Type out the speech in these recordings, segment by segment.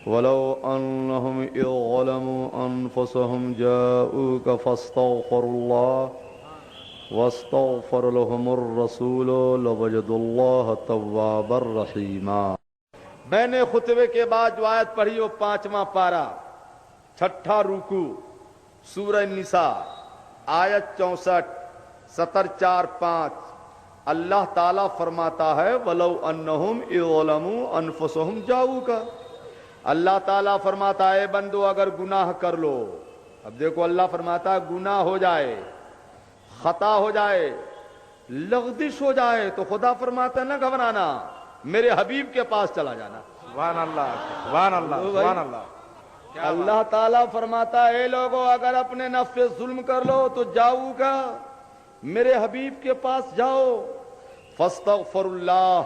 ولو أنهم إذ ظلموا أنفسهم جاءوك فاستغفروا الله واستغفر لهم الرسول لوجدوا الله توابا رحيما. میں نے خطبے کے بعد جو آیت پڑھی وہ 5واں پارہ 6واں رکوع سورہ نساء آیت 64 سطر 4-5. اللہ تعالیٰ فرماتا ہے وَلَوْ أَنَّهُمْ إِذْ ظَلَمُوا أَنفُسَهُمْ جَاءُوكَ. اللہ تعالیٰ فرماتا ہے بندو اگر گناہ کر لو. اب دیکھو اللہ فرماتا ہے گناہ ہو جائے، خطا ہو جائے، لغزش ہو جائے تو خدا فرماتا ہے نہ گھبرانا، میرے حبیب کے پاس چلا جانا. سبحان اللہ سبحان اللہ سبحان اللہ. اللہ تعالیٰ فرماتا ہے اے لوگو اگر اپنے نفس پہ ظلم کر لو تو جاؤ گا میرے حبیب کے پاس جاؤ. فاستغفر اللہ،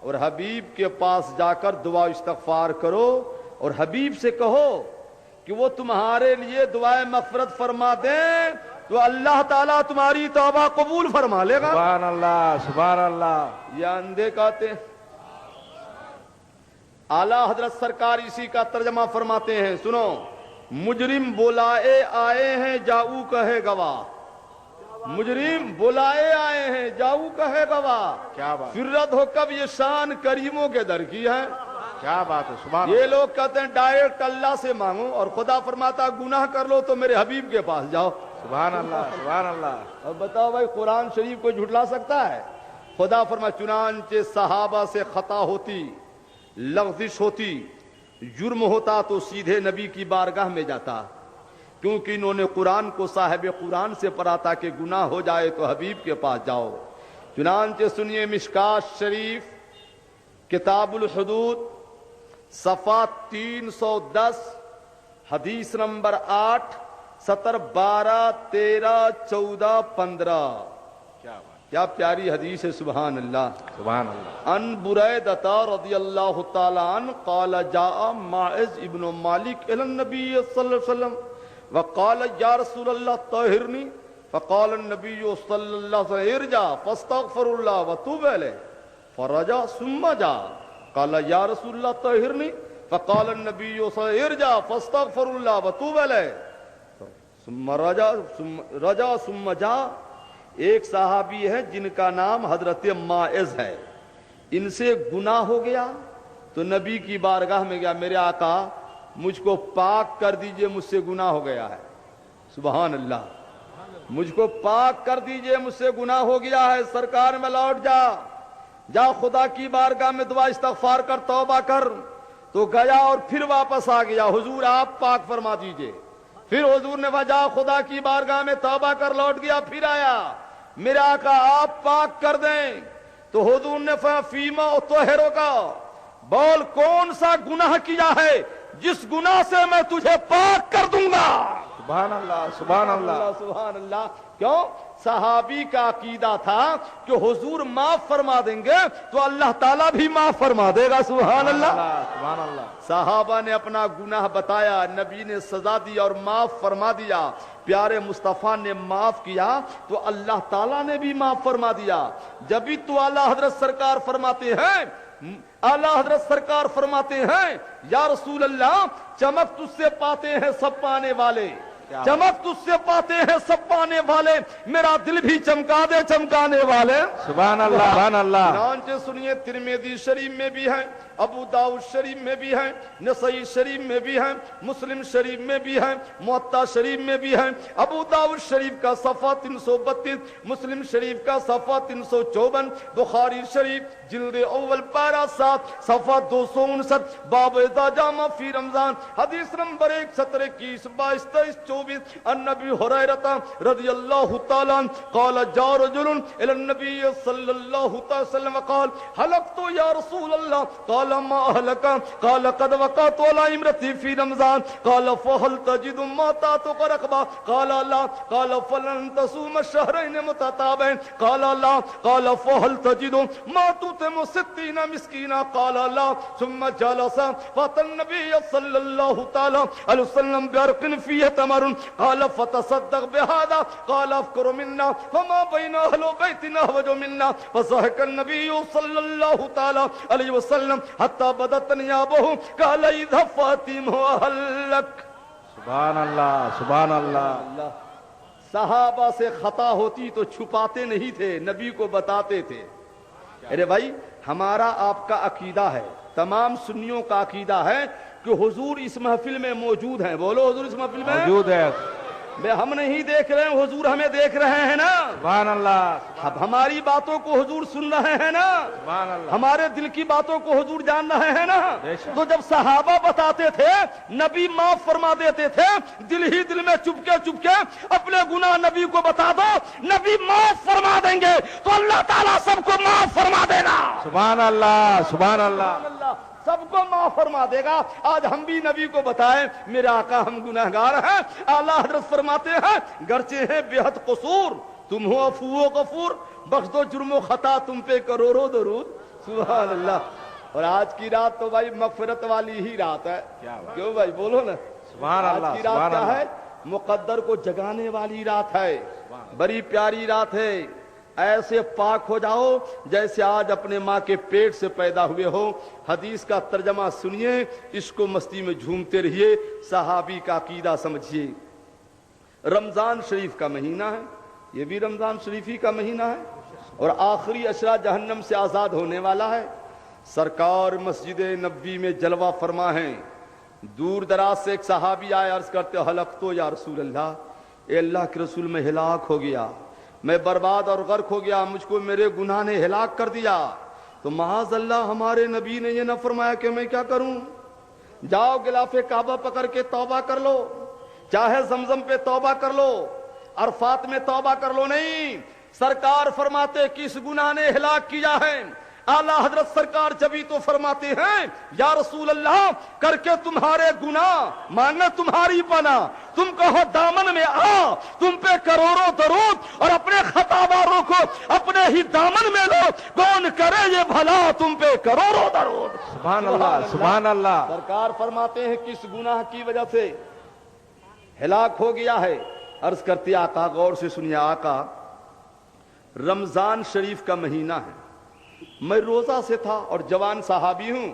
اور حبیب کے پاس جا کر دعا استغفار کرو اور حبیب سے کہو کہ وہ تمہارے لیے دعائے مغفرت فرما دیں تو اللہ تعالیٰ تمہاری توبہ قبول فرما لے گا. سبحان اللہ سبحان اللہ. یہ اندھے کہتے ہیں. اعلیٰ حضرت سرکار اسی کا ترجمہ فرماتے ہیں سنو. مجرم بلائے آئے ہیں جاؤ کہے گواہ. مجرم بلائے آئے ہیں جاؤ کہے گواہ. کیا بات، فرت ہو کب یہ شان کریموں کے در کی ہے. کیا بات ہے. سبحان یہ لوگ کہتے ہیں ڈائریکٹ اللہ سے مانگو اور خدا فرماتا گناہ کر لو تو میرے حبیب کے پاس جاؤ. سبحان اللہ سبحان اللہ. اب بتاؤ بھائی قرآن شریف کو جھٹلا سکتا ہے؟ خدا فرما چنانچہ صحابہ سے خطا ہوتی، لغزش ہوتی، جرم ہوتا تو سیدھے نبی کی بارگاہ میں جاتا، کیونکہ انہوں نے قرآن کو صاحب قرآن سے پڑھا تھا کہ گناہ ہو جائے تو حبیب کے پاس جاؤ. چنانچہ سنیے مشکات شریف کتاب الحدود صفحہ 310 حدیث نمبر 8 سطر 12 13 14 15. کیا بات، کیا پیاری حدیث ہے. سبحان اللہ سبحان اللہ. ان بریدہ رضی اللہ تعالی عنہ قال جاء ماعز ابن مالک الى النبی صلی اللہ علیہ وسلم وقال یا رسول اللہ طہرنی فقال النبی صلی اللہ علیہ وسلم ارجع فاستغفر اللہ وتوب الیہ فرجع ثم جاء قال یا رسول اللہ طہرنی فقال النبی صلی اللہ علیہ وسلم ارجع فاستغفر اللہ وتوب الیہ ثم رجع ثم جاء. ایک صحابی ہے جن کا نام حضرت ماعز ہے. ان سے گناہ ہو گیا تو نبی کی بارگاہ میں گیا، میرے آقا مجھ کو پاک کر دیجئے، مجھ سے گناہ ہو گیا ہے. سبحان اللہ. مجھ کو پاک کر دیجئے، مجھ سے گناہ ہو گیا ہے. سرکار میں لوٹ جا خدا کی بارگاہ میں دعا استغفار کر توبہ کر. تو گیا اور پھر واپس آ گیا، حضور آپ پاک فرما دیجئے. پھر حضور نے وجہ خدا کی بارگاہ میں توبہ کر لوٹ گیا، پھر آیا میرے آقا آپ پاک کر دیں. تو حضور نے فیما طہرو کا بول کون سا گناہ کیا ہے جس گناہ سے میں تجھے پاک کر دوں گا. سبحان اللہ سبحان اللہ سبحان اللہ. کیوں؟ صحابی کا عقیدہ تھا کہ حضور معاف فرما دیں گے تو اللہ تعالیٰ بھی معاف فرما دے گا. سبحان اللہ سبحان اللہ. صحابہ نے اپنا گناہ بتایا، نبی نے سزا دی اور معاف فرما دیا. پیارے مصطفیٰ نے معاف کیا تو اللہ تعالیٰ نے بھی معاف فرما دیا. جبھی تو اعلیٰ حضرت سرکار فرماتے ہیں یا رسول اللہ چمک تجھ سے پاتے ہیں سب پانے والے، چمک تجھ سے پاتے ہیں سب پانے والے، میرا دل بھی چمکا دے چمکانے والے. سبحان اللہ سبحان اللہ. چنانچہ سنیے ترمذی شریف میں بھی ہے، ابو داؤد شریف میں بھی ہے، نسائی شریف میں بھی ہے، مسلم شریف میں بھی ہے، موطا شریف میں بھی ہے. ابو داؤد شریف کا صفحہ 332، مسلم شریف کا صفحہ 354، بخاری شریف جلد اول پارہ 7 صفحہ 259، باب اذا جامع فی رمضان حدیث نمبر 1 17 21 22 23 24. النبی ہریرہ رضی اللہ تعالی عنہ قال جاء رجل الى النبی صلی اللہ تعالی وسلم وقال هلكت یا رسول اللہ. قال ما أهلك؟ قال قد وقعت على امرأتي في رمضان. قال فهل تجد ما تعتق رقبة؟ قال لا. قال فلن تصوم الشهرين متتابعين؟ قال لا. قال فهل تجد ما تطعم 60 مسكينا؟ قال لا. ثم جلس فأتى النبي صلى الله تعالى عليه وسلم بعرق فيه تمر. قال فتصدق بهذا. قال افكر منا فما بين أهل بيتنا وجو منا. فضحك النبي صلى الله تعالى عليه وسلم حتى بدت نيابه قال اذهب فاطمه اهلك. سبحان اللہ سبحان اللہ. صحابہ سے خطا ہوتی تو چھپاتے نہیں تھے, نبی کو بتاتے تھے. ارے بھائی ہمارا آپ کا عقیدہ ہے, تمام سنیوں کا عقیدہ ہے کہ حضور اس محفل میں موجود ہیں. بولو حضور اس محفل میں موجود ہے. ہم نہیں دیکھ رہے ہیں, حضور ہمیں دیکھ رہے ہیں نا. سبحان اللہ. اب ہماری باتوں کو حضور سن رہے ہیں نا, سبحان اللہ. ہمارے دل کی باتوں کو حضور جان رہے ہیں نا. تو جب صحابہ بتاتے تھے نبی معاف فرما دیتے تھے, دل ہی دل میں چپکے اپنے گناہ نبی کو بتا دو, نبی معاف فرما دیں گے تو اللہ تعالیٰ سب کو معاف فرما دینا. سبحان اللہ سبحان اللہ. سب کو معاف فرما دے گا. آج ہم بھی نبی کو بتائیں میرے آقا ہم گناہگار ہیں. اعلیٰ حضرت فرماتے ہیں گرچہ ہیں بے حد قصور, تم ہو عفو و غفور, بخش دو جرم و خطا تم پہ کروڑوں درود. سبحان اللہ. اور آج کی رات تو بھائی مغفرت والی ہی رات ہے. کیوں بھائی بولو نا. سبحان اللہ. آج کی رات کیا ہے؟ مقدر کو جگانے والی رات ہے, بڑی پیاری رات ہے. ایسے پاک ہو جاؤ جیسے آج اپنے ماں کے پیٹ سے پیدا ہوئے ہو. حدیث کا ترجمہ سنیے, عشق و مستی میں جھومتے رہیے, صحابی کا عقیدہ سمجھیے. رمضان شریف کا مہینہ ہے, یہ بھی رمضان شریف ہی کا مہینہ ہے, اور آخری عشرہ جہنم سے آزاد ہونے والا ہے. سرکار مسجد نبوی میں جلوہ فرما ہیں. دور دراز سے ایک صحابی آئے, عرض کرتے ہلک تو یا رسول اللہ, اے اللہ کے رسول میں ہلاک ہو گیا, میں برباد اور غرق ہو گیا, مجھ کو میرے گناہ نے ہلاک کر دیا. تو معاذ اللہ ہمارے نبی نے یہ نہ فرمایا کہ میں کیا کروں, جاؤ غلاف کعبہ پکڑ کے توبہ کر لو, چاہے زمزم پہ توبہ کر لو, عرفات میں توبہ کر لو. نہیں, سرکار فرماتے کس گناہ نے ہلاک کیا ہے. اعلیٰ حضرت سرکار جبھی تو فرماتے ہیں یا رسول اللہ کر کے تمہارے گناہ مانگنا تمہاری پناہ, تم کہو دامن میں آ, تم پہ کروڑوں درود, اور اپنے خطاواروں کو اپنے ہی دامن میں لو, کون کرے یہ بھلا تم پہ کروڑوں درود. سبحان اللہ سبحان اللہ. سرکار فرماتے ہیں کس گناہ کی وجہ سے ہلاک ہو گیا ہے. عرض کرتے آقا غور سے سنیے, آقا رمضان شریف کا مہینہ ہے, میں روزہ سے تھا اور جوان صحابی ہوں,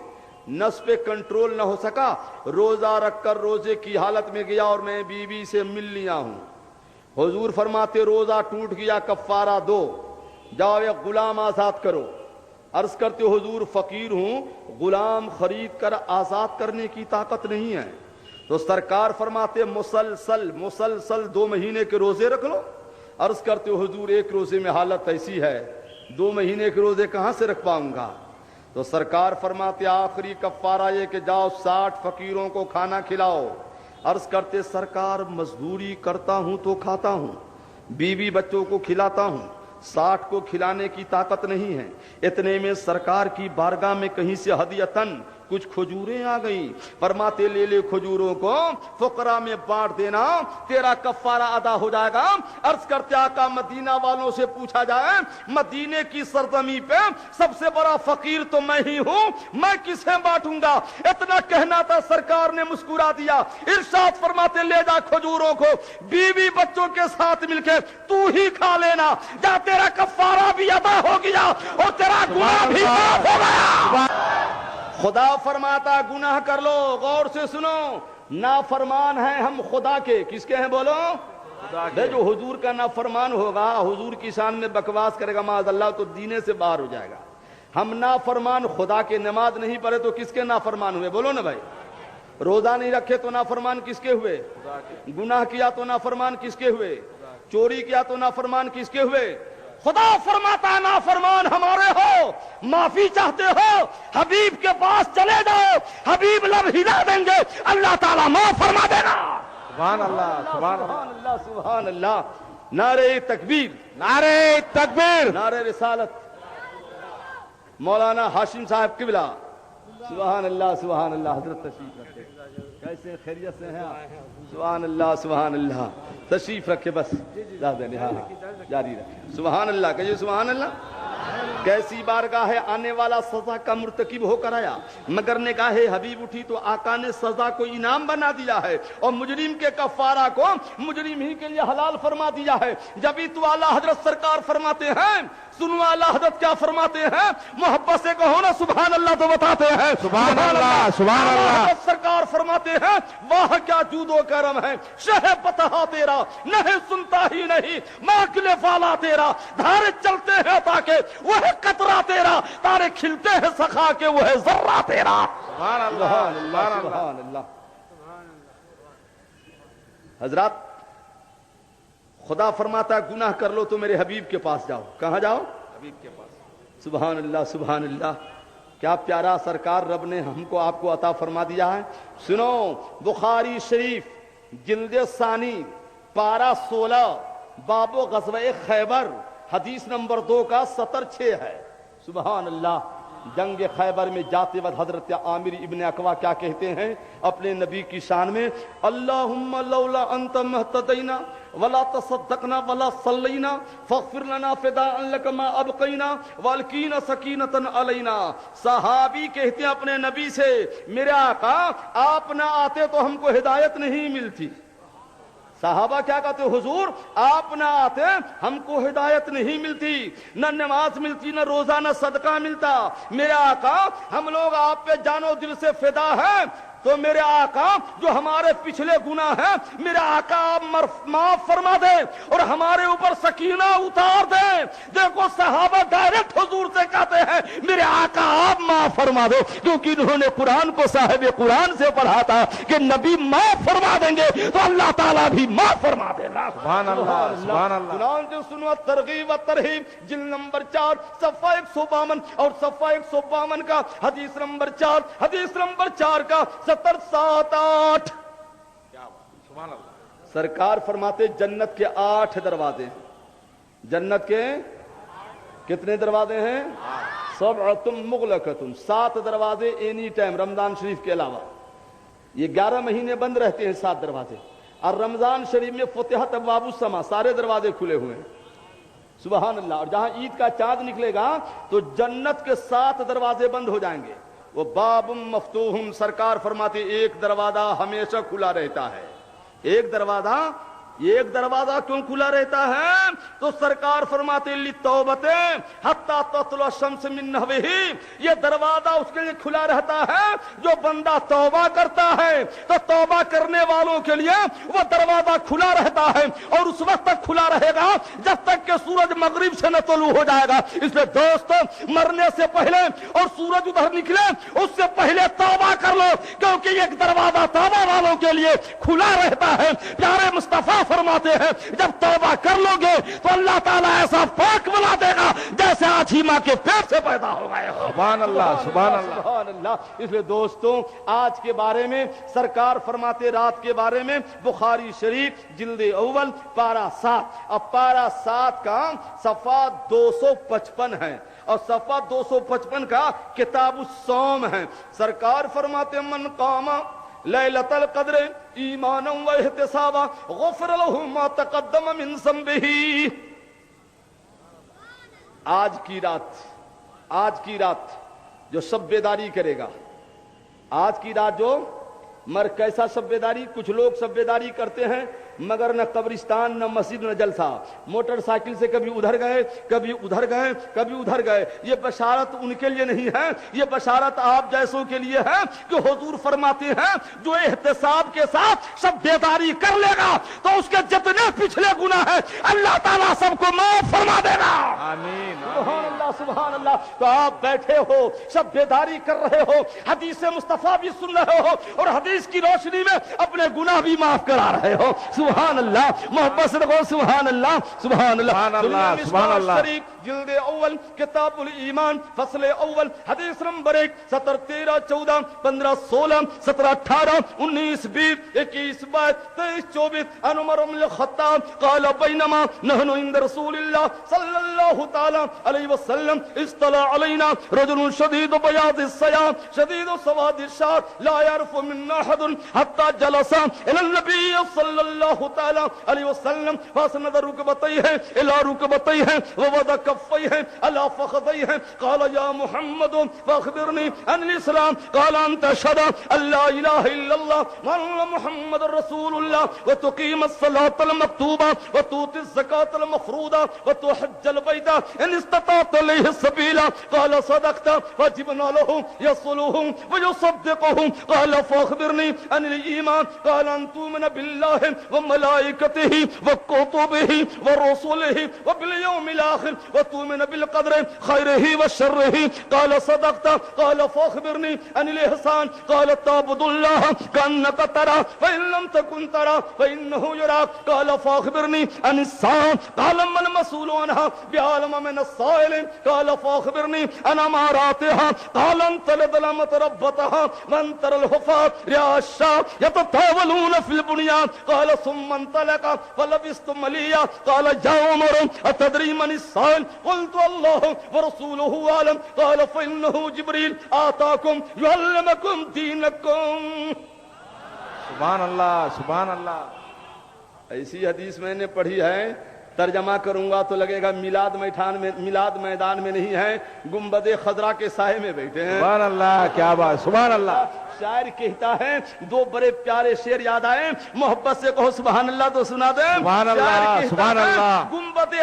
نس پہ کنٹرول نہ ہو سکا, روزہ رکھ کر روزے کی حالت میں گیا اور میں بیوی سے مل لیا ہوں. حضور فرماتے روزہ ٹوٹ گیا, کفارہ دو, جاؤ ایک غلام آزاد کرو. عرض کرتے حضور فقیر ہوں, غلام خرید کر آزاد کرنے کی طاقت نہیں ہے. تو سرکار فرماتے مسلسل 2 مہینے کے روزے رکھ لو. عرض کرتے حضور ایک روزے میں حالت ایسی ہے, 2 مہینے کے روزے کہاں سے رکھ پاؤں گا. تو سرکار فرماتے آخری کفارہ یہ کہ جاؤ 60 فقیروں کو کھانا کھلاؤ. عرض کرتے سرکار مزدوری کرتا ہوں تو کھاتا ہوں, بیوی بچوں کو کھلاتا ہوں, 60 کو کھلانے کی طاقت نہیں ہے. اتنے میں سرکار کی بارگاہ میں کہیں سے ہدیتن کچھ کھجوریں آ گئیں. فرماتے لے لے کھجوروں کو فقراء میں بانٹ دینا, تیرا کفارہ ادا ہو جائے گا. عرض کرتے آقا مدینہ والوں سے پوچھا جائے مدینے کی سرزمین پہ سب سے بڑا فقیر تو میں ہی ہوں, میں کسے بانٹوں گا. اتنا کہنا تھا, سرکار نے مسکرا دیا. ارشاد فرماتے لے جا کھجوروں کو بیوی بچوں کے ساتھ مل کے تو ہی کھا لینا, جا تیرا کفارہ بھی ادا ہو گیا اور تیرا گناہ بھی معاف ہو گیا. خدا فرماتا گناہ کر لو. غور سے سنو, نافرمان ہیں ہم خدا کے. کس کے ہیں بولو؟ جو حضور کا نافرمان ہوگا, حضور کی شان میں بکواس کرے گا معاذ اللہ, تو دینے سے باہر ہو جائے گا. ہم نافرمان خدا کے. نماز نہیں پڑھے تو کس کے نافرمان ہوئے بولو نا بھائی. روزہ نہیں رکھے تو نافرمان کس کے ہوئے؟ گناہ کیا تو نافرمان کس کے ہوئے؟ چوری کیا تو نافرمان کس کے ہوئے؟ خدا فرماتا ہے نافرمان ہمارے ہو, معافی چاہتے ہو حبیب کے پاس چلے جاؤ, حبیب لب ہلا دیں گے, اللہ تعالیٰ معاف فرما دینا. سبحان اللہ سبحان اللہ سبحان اللہ. نعرہ تکبیر, نعرہ تکبیر, نعرہ رسالت. مولانا ہاشم صاحب قبلہ. سبحان اللہ سبحان اللہ. حضرت تشریف رکھے, کیسے خیریت سے ہیں آپ؟ سبحان اللہ سبحان اللہ. تشریف رکھے, بس جاری رکھے. سبحان اللہ کہیے سبحان اللہ. کیسی بارگاہ آنے والا سزا کا مرتکب ہو کر آیا، مگر نگاہ حبیب اٹھی تو آقا نے سزا کو انعام بنا دیا ہے اور مجرم کے کفارہ کو مجرم ہی کے لیے حلال فرما دیا ہے۔ جبھی تو اعلیٰ حضرت سرکار فرماتے ہیں، سنو اعلیٰ حضرت کیا فرماتے ہیں، محبت سے کہو نا سبحان اللہ تو بتاتے ہیں سبحان اللہ، سبحان اللہ۔ حضرت سرکار فرماتے ہیں واہ کیا جود و کرم ہے، شہ بتہا تیرا نہیں سنتا ہی نہیں، ماکل فالا تیرا، دھارے چلتے ہیں تاکہ وہ ہے قطرہ تیرا، تارے کھلتے ہیں سخا کے وہ ہے ذرہ تیرا۔ سبحان اللہ، سبحان اللہ۔ سبحان اللہ۔ حضرات خدا فرماتا ہے گناہ کر لو تو میرے حبیب کے پاس جاؤ، کہاں جاؤ؟ حبیب کے پاس۔ سبحان اللہ، سبحان اللہ۔ کیا پیارا سرکار رب نے ہم کو آپ کو عطا فرما دیا ہے۔ سنو، بخاری شریف جلد ثانی پارہ 16 باب غزوہ خیبر حدیث نمبر 2 کا سطر 6 ہے۔ سبحان اللہ۔ جنگ خیبر میں جاتے وقت حضرت عامر ابن اقوا کیا کہتے ہیں اپنے نبی کی شان میں، اللہم لولا انت مہتدینا ولا تصدقنا ولا صلینا فاغفر لنا فداء لک ما ابقینا والکینا سکینتا علینا۔ صحابی کہتے ہیں اپنے نبی سے، میرے آقا آپ نہ آتے تو ہم کو ہدایت نہیں ملتی۔ صحابہ کیا کہتے حضور آپ نہ آتے ہم کو ہدایت نہیں ملتی، نہ نماز ملتی، نہ روزہ، نہ صدقہ ملتا۔ میرے آقا ہم لوگ آپ پہ جان و دل سے فدا ہیں، تو میرے آقا جو ہمارے پچھلے گناہ ہیں میرے آقا آپ معاف فرما دے اور ہمارے اوپر سکینہ اتار دے۔ دیکھو صحابہ ڈائریکٹ حضور سے کہتے ہیں میرے آقا آپ معاف فرما دو، کیونکہ انہوں نے قرآن کو صاحب قرآن سے پڑھا تھا کہ نبی معاف فرما دیں گے تو اللہ تعالیٰ بھی معاف فرما دے گا۔ سبحان اللہ، سبحان اللہ۔ چنانچہ سنو ترغیب و ترہیب جلد نمبر 4 صفحہ 152 اور صفحہ 152 کا حدیث نمبر 4 حدیث نمبر 4 کا 70-7-8۔ سبحان اللہ۔ سرکار فرماتے جنت کے 8 دروازے ہیں۔ جنت کے کتنے دروازے ہیں؟ 7 مغلقۃ، 7 دروازے اینی ٹائم، رمضان شریف کے علاوہ یہ 11 مہینے بند رہتے ہیں 7 دروازے، اور رمضان شریف میں فتحت ابواب السماء، سارے دروازے کھلے ہوئے ہیں۔ سبحان اللہ۔ اور جہاں عید کا چاند نکلے گا تو جنت کے 7 دروازے بند ہو جائیں گے۔ وہ باب مفتوح، سرکار فرماتے ایک دروازہ ہمیشہ کھلا رہتا ہے۔ ایک دروازہ کیوں کھلا رہتا ہے؟ تو سرکار فرماتے للتوبۃ حتی تطلع الشمس من نحوہ، یہ دروازہ اس کے لیے کھلا رہتا ہے جو بندہ توبہ کرتا ہے، تو توبہ کرنے والوں کے لیے وہ دروازہ کھلا رہتا ہے، اور اس وقت تک کھلا رہے گا جب تک کہ سورج مغرب سے نہ طلوع ہو جائے گا۔ اس لیے دوست مرنے سے پہلے اور سورج ادھر نکلے اس سے پہلے توبہ کر لو، کیونکہ ایک دروازہ توبہ والوں کے لیے کھلا رہتا ہے۔ پیارے مصطفیٰ فرماتے ہیں جب توبہ کر لو گے تو اللہ تعالیٰ ایسا پاک بنا دے گا جیسے آج ہی ماں کے پیٹ سے پیدا ہو گئے ہو۔ سبحان اللہ، سبحان اللہ۔ سبحان اللہ۔ اس لیے دوستوں آج کے بارے میں سرکار فرماتے رات کے بارے میں بخاری شریف جلد اول پارہ 7، اب پارہ 7 کا صفحہ 255 ہے اور صفحہ 255 کا کتاب الصوم ہے۔ سرکار فرماتے من قام لیلۃ القدر ایمانا و احتسابا غفر له ما تقدم من ذنبہ۔ آج کی رات جو شب بیداری کرے گا، آج کی رات جو کیسا شب بیداری؟ کچھ لوگ شب بیداری کرتے ہیں مگر نہ قبرستان، نہ مسجد، نہ جلسہ، موٹر سائیکل سے کبھی ادھر گئے کبھی ادھر گئے کبھی ادھر گئے۔ یہ بشارت ان کے لیے نہیں ہے، یہ بشارت آپ جیسوں کے لیے ہے کہ حضور فرماتے ہیں جو احتساب کے ساتھ شب بیداری کر لے گا تو اس کے جتنے پچھلے گناہ ہیں اللہ تعالیٰ سب کو معاف فرما دے گا۔ آمین۔ سبحان اللہ، سبحان اللہ۔ تو آپ بیٹھے ہو شب بیداری کر رہے ہو، حدیث مصطفیٰ بھی سن رہے ہو اور حدیث کی روشنی میں اپنے گناہ بھی معاف کرا رہے ہو۔ سبحان اللہ، محبت سے کہو سبحان اللہ، سبحان اللہ۔ سبحان اللہ، سبحان اللہ۔ جلد اول کتاب الایمان فصل اول حدیث نمبر 1 17 13 14 15 16 17 18 19 20 21 22 23 24 عن عمر بن الخطاب قال بينما نحن عند رسول الله صلى الله تعالى عليه وسلم اطلع علينا رجل شديد بياض الثياب شديد سواد الشعر لا يعرف منا احد حتى جلس الى النبي صلى الله الله تعالى عليه وسلم فاسند ركبتيه الى ركبتيه ووضع كفيه على فخذيه قال يا محمد فاخبرني عن الاسلام قال ان تشهد ان لا اله الا الله وان محمد رسول الله وتقيم الصلاه المكتوبه وتؤتي الزكاه المفروضه وتحج البيت ان استطعت اليه السبيل قال صدقت فجبنا له يصله ويصدقه قال فاخبرني عن الايمان قال ان تؤمن بالله وملائكته وكتبه ورسله وباليوم الاخر وتؤمن بالقدر خيره وشره قال صدقت قال فاخبرني عن الاحسان قال تعبد الله كأنك ترى فإن لم تكن ترى فإنه يراك قال فاخبرني عن الساعة قال ما المسؤول عنها بعالم من السائل قال فاخبرني عن أماراتها قال أن تلد الأمة ربتها وأن ترى الحفاة رعاء الشاة يتطاولون في البنيان قال ثم انطلق فلبثت مليا قال يا عمر أتدري من السائل قلت الله ورسوله أعلم قال فإنه جبريل آتاكم يعلمكم دينكم. سبحان اللہ سبحان اللہ. ایسی حدیث میں نے پڑھی ہے, ترجمہ کروں گا تو لگے گا میلاد میدان میں نہیں ہے, گنبد خضرا کے سائے میں بیٹھے ہیں. سبحان اللہ, کیا بات, سبحان اللہ. شاعر کہتا ہے, دو بڑے پیارے شعر یاد آئے, محبت سے کہو سبحان اللہ تو سنا دیں. سبحان اللہ سبحان اللہ. گنبد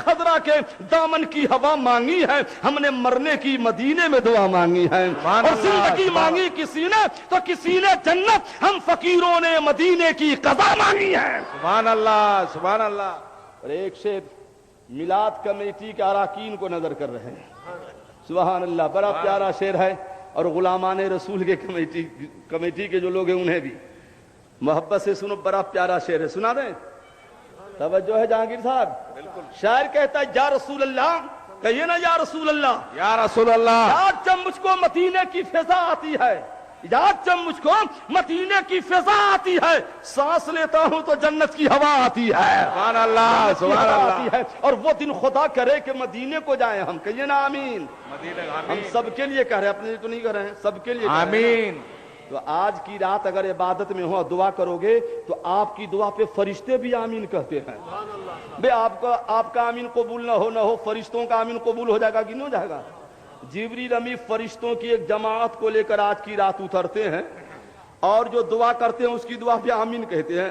خضرا کے دامن کی ہوا مانگی ہے ہم نے, مرنے کی مدینے میں دعا مانگی ہے, اور زندگی مانگی کسی نے تو کسی نے جنت, ہم فقیروں نے مدینے کی قضا مانگی ہے. سبحان اللہ سبحان اللہ. اور ایک شعر میلاد کمیٹی کے اراکین کو نظر کر رہے ہیں. سبحان اللہ, بڑا پیارا شعر ہے, اور غلامان رسول کے کمیٹی کے جو لوگ ہیں انہیں بھی محبت سے سنو, بڑا پیارا شعر ہے, سنا دیں. توجہ ہے جہانگیر صاحب. شاعر کہتا ہے یا رسول اللہ, کہیے نا یا رسول اللہ, یا رسول اللہ. یاد جب مجھ کو مدینے کی فضا آتی ہے, یاد جب مجھ کو مدینے کی فضا آتی ہے, سانس لیتا ہوں تو جنت کی ہوا آتی ہے. سبحان اللہ سبحان اللہ. اور وہ دن خدا کرے کہ مدینے کو جائیں ہم, کہیے نا آمین. ہم سب کے لیے کہہ رہے ہیں, اپنے لیے تو نہیں کہہ رہے ہیں, سب کے لیے آمین. تو آج کی رات اگر عبادت میں ہو, دعا کرو گے تو آپ کی دعا پہ فرشتے بھی آمین کہتے ہیں. بے آپ کا آمین قبول نہ ہو, فرشتوں کا آمین قبول ہو جائے گا کہ نہیں ہو جائے گا. جبریل امی فرشتوں کی ایک جماعت کو لے کر آج کی رات اترتے ہیں, اور جو دعا کرتے ہیں اس کی دعا پہ آمین کہتے ہیں.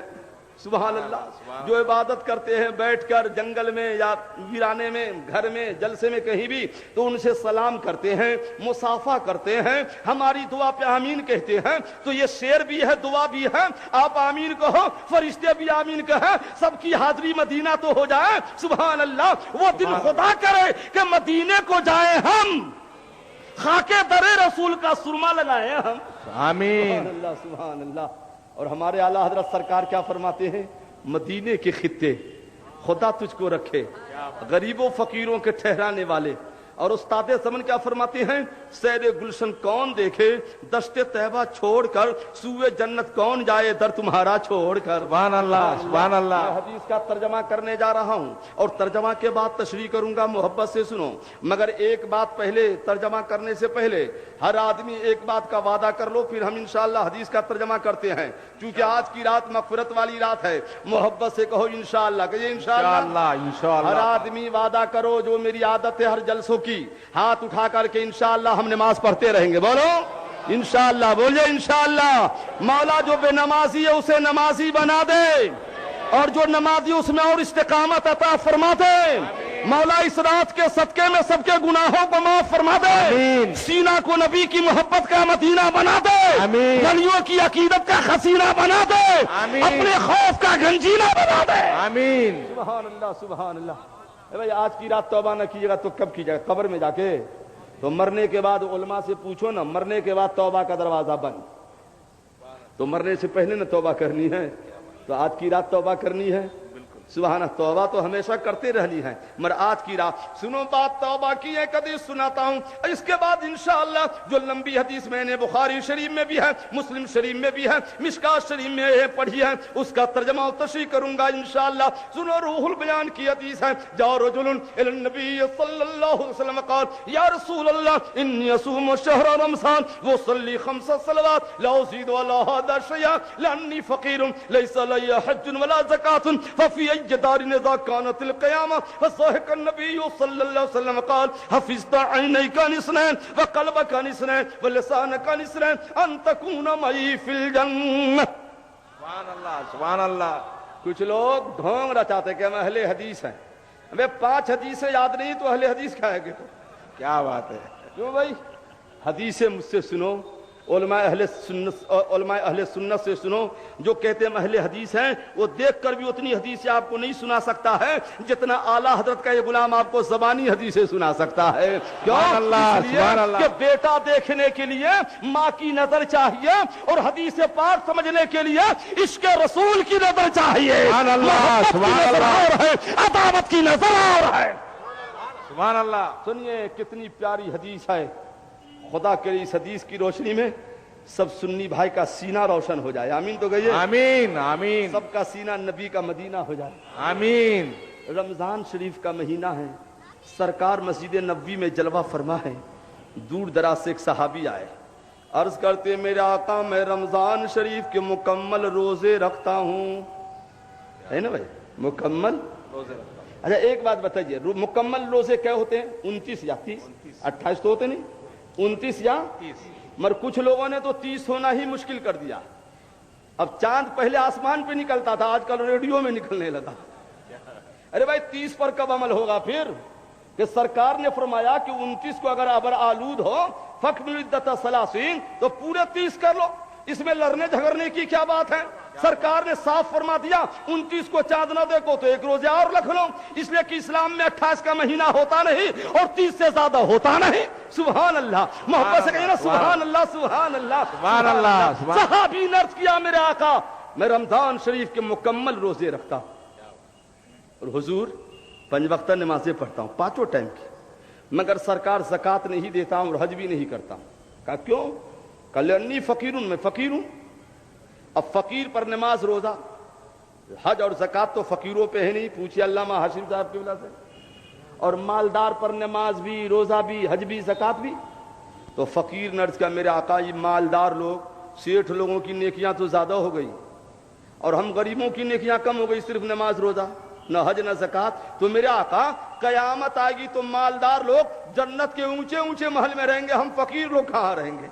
سبحان اللہ. جو عبادت کرتے ہیں بیٹھ کر جنگل میں یا ویرانے میں, گھر میں, جلسے میں, کہیں بھی, تو ان سے سلام کرتے ہیں, مصافحہ کرتے ہیں, ہماری دعا پہ آمین کہتے ہیں. تو یہ شعر بھی ہے, دعا بھی ہے. آپ آمین کہو, فرشتے بھی آمین کہیں, سب کی حاضری مدینہ تو ہو جائے. سبحان اللہ. وہ دن خدا کرے کہ مدینے کو جائیں ہم, خاکے درے رسول کا سرما لگائیں ہم. آمین. سبحان اللہ سبحان اللہ. اور ہمارے اعلیٰ حضرت سرکار کیا فرماتے ہیں, مدینے کے خطے خدا تجھ کو رکھے, غریبوں فقیروں کے ٹھہرانے والے. اور استاد سمن کیا فرماتے ہیں, سیر گلشن کون دیکھے دشت طیبہ چھوڑ کر, سوئے جنت کون جائے در تمہارا چھوڑ کر. سبحان اللہ سبحان اللہ. میں حدیث کا ترجمہ کرنے جا رہا ہوں, اور ترجمہ کے بعد تشریح کروں گا, محبت سے سنو. مگر ایک بات پہلے, ترجمہ کرنے سے پہلے ہر آدمی ایک بات کا وعدہ کر لو, پھر ہم انشاءاللہ حدیث کا ترجمہ کرتے ہیں. چونکہ آج کی رات مغفرت والی رات ہے, محبت سے کہو انشاءاللہ. کہیے انشاءاللہ. انشاءاللہ. ہر آدمی وعدہ کرو, جو میری عادت ہے ہر جلسوں کی, ہاتھ اٹھا کر کے انشاءاللہ ہم نماز پڑھتے رہیں گے. بولو انشاءاللہ, بولیے انشاءاللہ. مولا جو بے نمازی ہے اسے نمازی بنا دے, اور جو نمازی اس میں اور استقامت عطا فرما دے. مولا اس رات کے صدقے میں سب کے گناہوں کو معاف فرما دے. آمین. سینہ کو نبی کی محبت کا مدینہ بنا دے. آمین. گلیوں کی عقیدت کا حسینہ بنا دے. آمین. اپنے خوف کا گنجینہ بنا دے. آمین. سبحان اللہ سبحان اللہ. بھائی آج کی رات توبہ نہ کیجیے گا تو کب کیجیے گا؟ قبر میں جا کے. تو مرنے کے بعد علماء سے پوچھو نا, مرنے کے بعد توبہ کا دروازہ بند, تو مرنے سے پہلے نا توبہ کرنی ہے. تو آج کی رات توبہ کرنی ہے. سبحانہ توبہ تو ہمیشہ کرتے رہنی ہے، مگر آج کی رات سنو بات توبہ کی ایک حدیث سناتا ہوں، اس کے بعد انشاءاللہ جو لمبی حدیث میں نے بخاری شریف میں بھی ہے، مسلم شریف میں بھی ہے، مشکات شریف میں یہ پڑھی ہے، اس کا ترجمہ و تشریح کروں گا انشاءاللہ۔ سنو روح البیان کی حدیث ہے، جاء رجل الی النبی صلی اللہ علیہ وسلم قال یا رسول اللہ انی اصوم شہر رمضان وصلی 5 صلوات لا ازید ولا هذا شیئا لانی فقیر لیس لی حج ولا زکاة ففی دار اذا كانت القيامه فصحك النبي صلى الله عليه وسلم قال حفظت عينيك عن اثنين وقلبك عن اثنين ولسانك عن اثنين ان تكون معي في الجنه۔ سبحان اللہ سبحان اللہ۔ کچھ لوگ ڈھونگ رچاتے کہ ہم اہل حدیث ہیں، ہمیں 5 حدیثیں یاد نہیں تو اہل حدیث کہے گے، تو کیا بات ہے۔ کیوں بھائی؟ حدیثیں مجھ سے سنو، علماء اہل سنت سے سنو، جو کہتے ہیں اہل حدیث ہیں وہ دیکھ کر بھی اتنی حدیثیں آپ کو نہیں سنا سکتا ہے جتنا اعلیٰ حضرت کا یہ غلام آپ کو زبانی حدیثیں سنا سکتا ہے۔ کیوں؟ سبحان اللہ، اس لیے سبحان اللہ۔ کہ بیٹا دیکھنے کے لیے ماں کی نظر چاہیے اور حدیث پاک سمجھنے کے لیے عشق رسول کی نظر چاہیے۔ سبحان اللہ، محبت کی سبحان نظر اللہ۔ اور ہے، عداوت کی نظر اور ہے۔ سبحان اللہ۔ سنیے کتنی پیاری حدیث ہے، خدا کرے اس حدیث کی روشنی میں سب سنی بھائی کا سینہ روشن ہو جائے، آمین تو کہیے، آمین آمین سب کا سینہ نبی کا مدینہ ہو جائے۔ آمین۔ رمضان شریف کا مہینہ ہے، سرکار مسجد نبوی میں جلوہ فرما ہے، دور دراز سے ایک صحابی آئے، عرض کرتے میرے آقا میں رمضان شریف کے مکمل روزے رکھتا ہوں، ہے نا بھائی، مکمل روزے رکھتا ہوں۔ اچھا ایک بات بتائیے، مکمل روزے کیا ہوتے ہیں؟ 29 یا 30؟ 28 تو ہوتے نہیں، 29 یا 30۔ مگر کچھ لوگوں نے تو 30 ہونا ہی مشکل کر دیا۔ اب چاند پہلے آسمان پہ نکلتا تھا، آج کل ریڈیو میں نکلنے لگا۔ ارے بھائی 30 پر کب عمل ہوگا پھر؟ کہ سرکار نے فرمایا کہ 29 کو اگر ابر آلود ہو فَقْبِلُ عِدَّةَ ثَلَاثِينَ تو پورے 30 کر لو، اس میں لڑنے جھگڑنے کی کیا بات ہے؟ سرکار نے صاف فرما دیا 29 کو چاند نہ دیکھو تو ایک روزے اور رکھ لو، اس لیے کہ اسلام میں 28 کا مہینہ ہوتا نہیں اور 30 سے زیادہ ہوتا نہیں۔ سبحان اللہ، محبت سے کہیے نا سبحان اللہ سبحان اللہ سبحان اللہ۔ صحابی نے عرض کیا میرے آقا میں رمضان شریف کے مکمل روزے رکھتا ہوں اور حضور 5 وقتہ نمازیں پڑھتا ہوں 5 ٹائم کی، مگر سرکار زکوٰۃ نہیں دیتا ہوں اور حج بھی نہیں کرتا ہوں۔ کہا کیوں؟ کہ انی فقیرun، میں فقیر ہوں۔ اب فقیر پر نماز روزہ حج اور زکوٰۃ تو فقیروں پہ ہے نہیں، پوچھیے علامہ ہاشم صاحب کی وجہ سے، اور مالدار پر نماز بھی روزہ بھی حج بھی زکوٰۃ بھی، تو فقیر نے عرض کیا میرے آقا یہ مالدار لوگ سیٹھ لوگوں کی نیکیاں تو زیادہ ہو گئی اور ہم غریبوں کی نیکیاں کم ہو گئی، صرف نماز روزہ نہ حج نہ زکوٰۃ، تو میرے آقا قیامت آئے گی تو مالدار لوگ جنت کے اونچے اونچے محل میں رہیں گے، ہم فقیر لوگ کہاں رہیں گے؟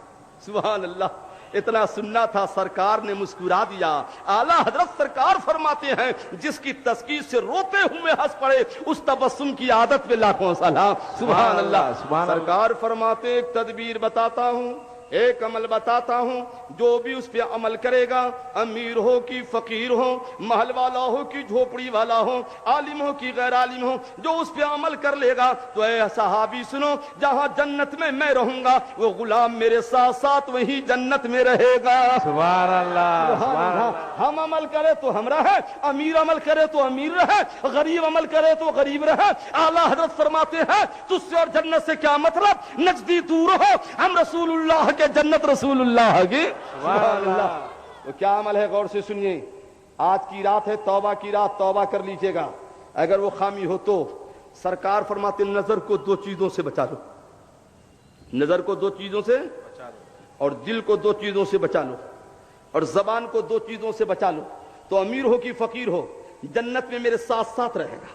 سبحان اللہ، اتنا سننا تھا، سرکار نے مسکرا دیا۔ اعلیٰ حضرت سرکار فرماتے ہیں جس کی تذکیر سے روتے ہوئے ہنس پڑے اس تبسم کی عادت پہ لاکھوں سلام۔ سبحان اللہ، سرکار فرماتے ایک تدبیر بتاتا ہوں، ایک عمل بتاتا ہوں، جو بھی اس پہ عمل کرے گا، امیر ہو کہ فقیر ہو، محل والا ہو کہ جھوپڑی والا ہو، عالم ہو کہ غیر عالم ہو، جو اس پہ عمل کر لے گا تو اے صحابی سنو، جہاں جنت میں رہوں گا وہ غلام میرے ساتھ ساتھ وہی جنت میں رہے گا۔ سبحان اللہ سبحان اللہ۔ ہم عمل کرے تو ہم رہے، امیر عمل کرے تو امیر رہے، غریب عمل کرے تو غریب رہے۔ اعلیٰ حضرت فرماتے ہیں تجھ سے اور جنت سے کیا مطلب، نزدیک دور ہو، ہم رسول اللہ کہ جنت رسول اللہ کی۔ سبحان اللہ۔ تو کیا عمل ہے غور سے سنیے، آج کی رات ہے توبہ کی رات، توبہ کر لیجئے گا، اگر وہ خامی ہو تو سرکار فرماتے نظر کو 2 چیزوں سے بچا لو، نظر کو 2 چیزوں سے اور دل کو 2 چیزوں سے بچا لو اور زبان کو 2 چیزوں سے بچا لو، تو امیر ہو کہ فقیر ہو جنت میں میرے ساتھ ساتھ رہے گا۔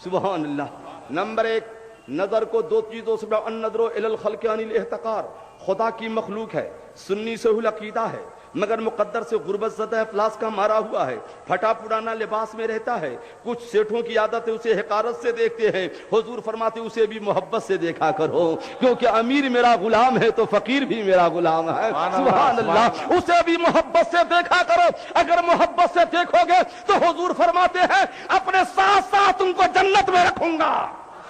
سبحان اللہ۔ نمبر 1 نظر کو 2 چیزوں سے بچا، النظر الی الخلق عن الاحتقار، خدا کی مخلوق ہے، سنی سہول عقیدہ ہے مگر مقدر سے غربت زدہ افلاس کا مارا ہوا ہے، پھٹا پرانا لباس میں رہتا ہے، کچھ سیٹھوں کی عادت ہے اسے حقارت سے دیکھتے ہیں، حضور فرماتے اسے بھی محبت سے دیکھا کرو، کیونکہ امیر میرا غلام ہے تو فقیر بھی میرا غلام ہے۔ سبحان اللہ، اسے بھی محبت سے دیکھا کرو، اگر محبت سے دیکھو گے تو حضور فرماتے ہیں اپنے ساتھ ساتھ ان کو جنت میں رکھوں گا۔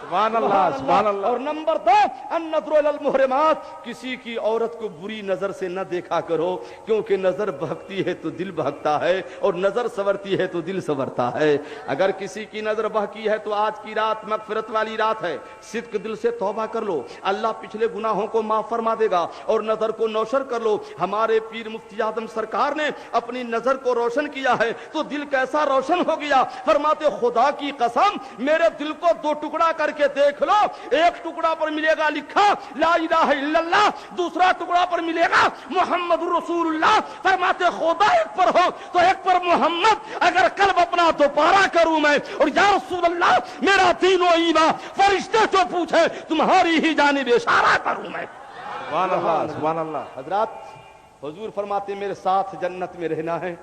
سبحان اللہ سبحان اللہ. اور نمبر 2 النظر الی المحرمات، کسی کی عورت کو بری نظر سے نہ دیکھا کرو، کیونکہ نظر بہکتی ہے تو دل بہکتا ہے، اور نظر سنورتی ہے تو دل سنورتا ہے. اگر کسی کی نظر بہکی ہے تو آج کی رات مغفرت والی رات ہے، صدق دل سے توبہ کر لو، اللہ پچھلے گناہوں کو معاف فرما دے گا، اور نظر کو نوشر کر لو. ہمارے پیر مفتی اعظم سرکار نے اپنی نظر کو روشن کیا ہے تو دل کیسا روشن ہو گیا. فرماتے خدا کی قسم میرے دل کو 2 ٹکڑا کر کے دیکھ لو، ایک ٹکڑا پر ملے گا لکھا لا الہ الا اللہ، دوسرا ٹکڑا پر ملے گا محمد رسول اللہ. فرماتے خدا ایک پر ہو تو ایک پر محمد، اگر قلب اپنا دوبارہ کروں میں اور یا رسول اللہ میرا دین و ایمان، فرشتے جو پوچھے تمہاری ہی جانب اشارہ کروں میں. سبحان اللہ سبحان اللہ. حضرات حضور فرماتے میرے ساتھ جنت میں رہنا ہے،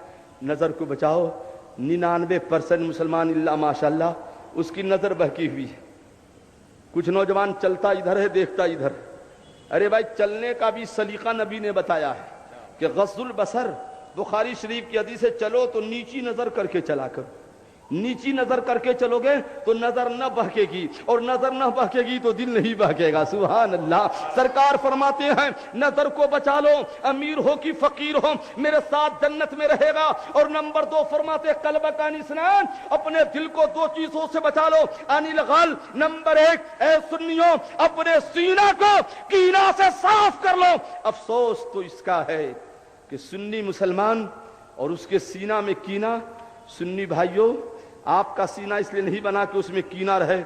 نظر کو بچاؤ. 99% مسلمان اللہ ماشاءاللہ اس کی نظر بہکی ہوئی ہے. کچھ نوجوان چلتا ادھر ہے دیکھتا ادھر. ارے بھائی چلنے کا بھی سلیقہ نبی نے بتایا ہے کہ غض البصر، بخاری شریف کی حدیث ہے چلو تو نیچی نظر کر کے چلا کرو. نیچی نظر کر کے چلو گے تو نظر نہ بہکے گی، اور نظر نہ بہکے گی تو دل نہیں بہکے گا. سبحان اللہ. سرکار فرماتے ہیں نظر کو بچا لو، امیر ہو کہ فقیر ہو میرے ساتھ جنت میں رہے گا. اور نمبر 2 فرماتے قلب کا نسنان، اپنے دل کو 2 چیزوں سے بچا لو. انل غل، نمبر 1 اے سنیوں اپنے سینہ کو کینہ سے صاف کر لو. افسوس تو اس کا ہے کہ سنی مسلمان اور اس کے سینہ میں کینہ. سنی بھائیوں آپ کا سینہ اس لیے نہیں بنا کہ اس میں کینہ رہے،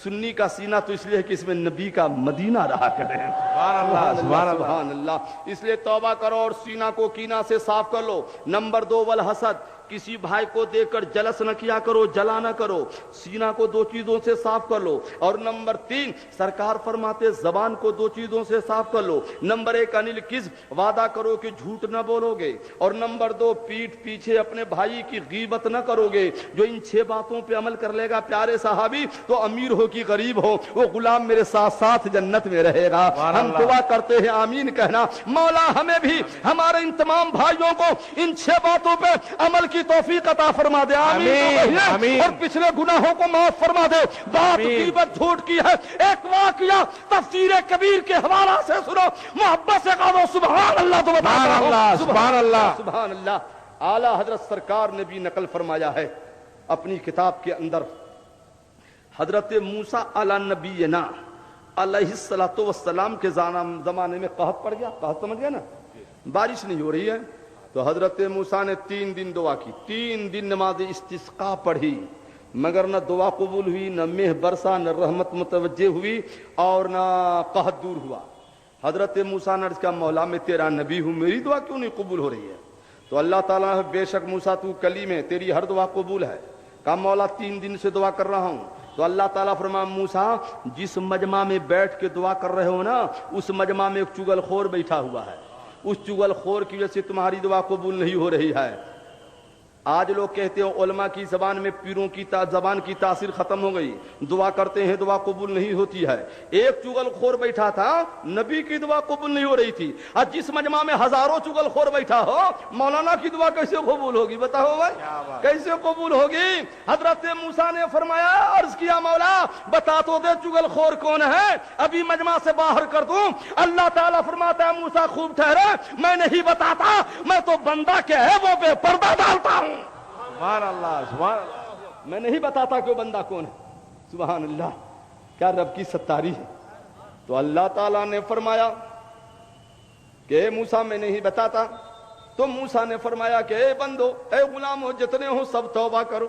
سنی کا سینہ تو اس لیے کہ اس میں نبی کا مدینہ رہا کرے. سبحان اللہ سبحان اللہ. سبحان اللہ. اس لیے توبہ کرو اور سینہ کو کینہ سے صاف کر لو. نمبر 2 والحسد، کسی بھائی کو دیکھ کر جلس نہ کیا کرو، جلا نہ کرو. سینہ کو 2 چیزوں سے صاف کر لو. اور نمبر 3 سرکار فرماتے زبان کو 2 چیزوں سے صاف کر لو. نمبر 1 انل کذب، وعدہ کرو کہ جھوٹ نہ بولو گے. اور نمبر 2 پیٹھ پیچھے اپنے بھائی کی غیبت نہ کرو گے. جو ان 6 باتوں پہ عمل کر لے گا پیارے صحابی، تو امیر ہو کہ غریب ہو وہ غلام میرے ساتھ ساتھ جنت میں رہے گا. ہم دعا کرتے ہیں آمین کہنا. مولا ہمیں بھی ہمارے ان تمام بھائیوں کو ان 6 باتوں پہ عمل کی توفیق عطا فرما دے. آمین آمین. اور پچھلے گناہوں کو معاف فرما دے. بات غیبت جھوٹ کی ہے. ایک واقعہ تفسیر کبیر کے حوالہ سے سنو، محبت سے کہو سبحان اللہ. تو سبحان اللہ سبحان اللہ سبحان اللہ. اعلیٰ حضرت سرکار نے بھی نقل فرمایا ہے اپنی کتاب کے اندر، حضرت موسیٰ علی نبینا علیہ الصلوۃ والسلام کے زمانے میں قحط پڑ گیا. قحط سمجھ گیا نا، بارش نہیں ہو رہی ہے. تو حضرت موسیٰ نے 3 دن دعا کی، 3 دن نماز استسقاء پڑھی، مگر نہ دعا قبول ہوئی، نہ مہ برسا، نہ رحمت متوجہ ہوئی، اور نہ قحط دور ہوا. حضرت موسیٰ نے عرض کیا مولا میں تیرا نبی ہوں، میری دعا کیوں نہیں قبول ہو رہی ہے؟ تو اللہ تعالیٰ بے شک موسیٰ تو کلیم ہے، تیری ہر دعا قبول ہے. کہا مولا 3 دن سے دعا کر رہا ہوں. تو اللہ تعالیٰ فرمایا موسیٰ جس مجمع میں بیٹھ کے دعا کر رہے ہو نا، اس مجمع میں ایک چغل خور بیٹھا ہوا ہے، اس چغل خور کی وجہ سے تمہاری دعا قبول نہیں ہو رہی ہے. آج لوگ کہتے ہیں علماء کی زبان میں پیروں کی زبان کی تاثیر ختم ہو گئی، دعا کرتے ہیں دعا قبول نہیں ہوتی ہے. ایک چغل خور بیٹھا تھا، نبی کی دعا قبول نہیں ہو رہی تھی. اور جس مجمع میں ہزاروں چغل خور بیٹھا ہو، مولانا کی دعا کیسے قبول ہوگی؟ بتاؤ بھائی کیسے قبول ہوگی؟ حضرت موسیٰ نے فرمایا، عرض کیا مولا بتا تو دے چغل خور کون ہے، ابھی مجمع سے باہر کر دوں. اللہ تعالیٰ فرماتا ہے موسیٰ خوب ٹھہرے، میں نہیں بتاتا، میں تو بندہ کے ہے وہ بے پردہ ڈالتا ہوں. سبحان اللہ سبحان اللہ. میں نہیں بتاتا کہ وہ بندہ کون ہے. سبحان اللہ. کیا رب کی ستاری ہے. تو اللہ تعالیٰ نے فرمایا کہ اے موسیٰ میں نہیں بتاتا. تو موسیٰ نے فرمایا کہ اے بندو، اے غلامو، جتنے ہو سب توبہ کرو.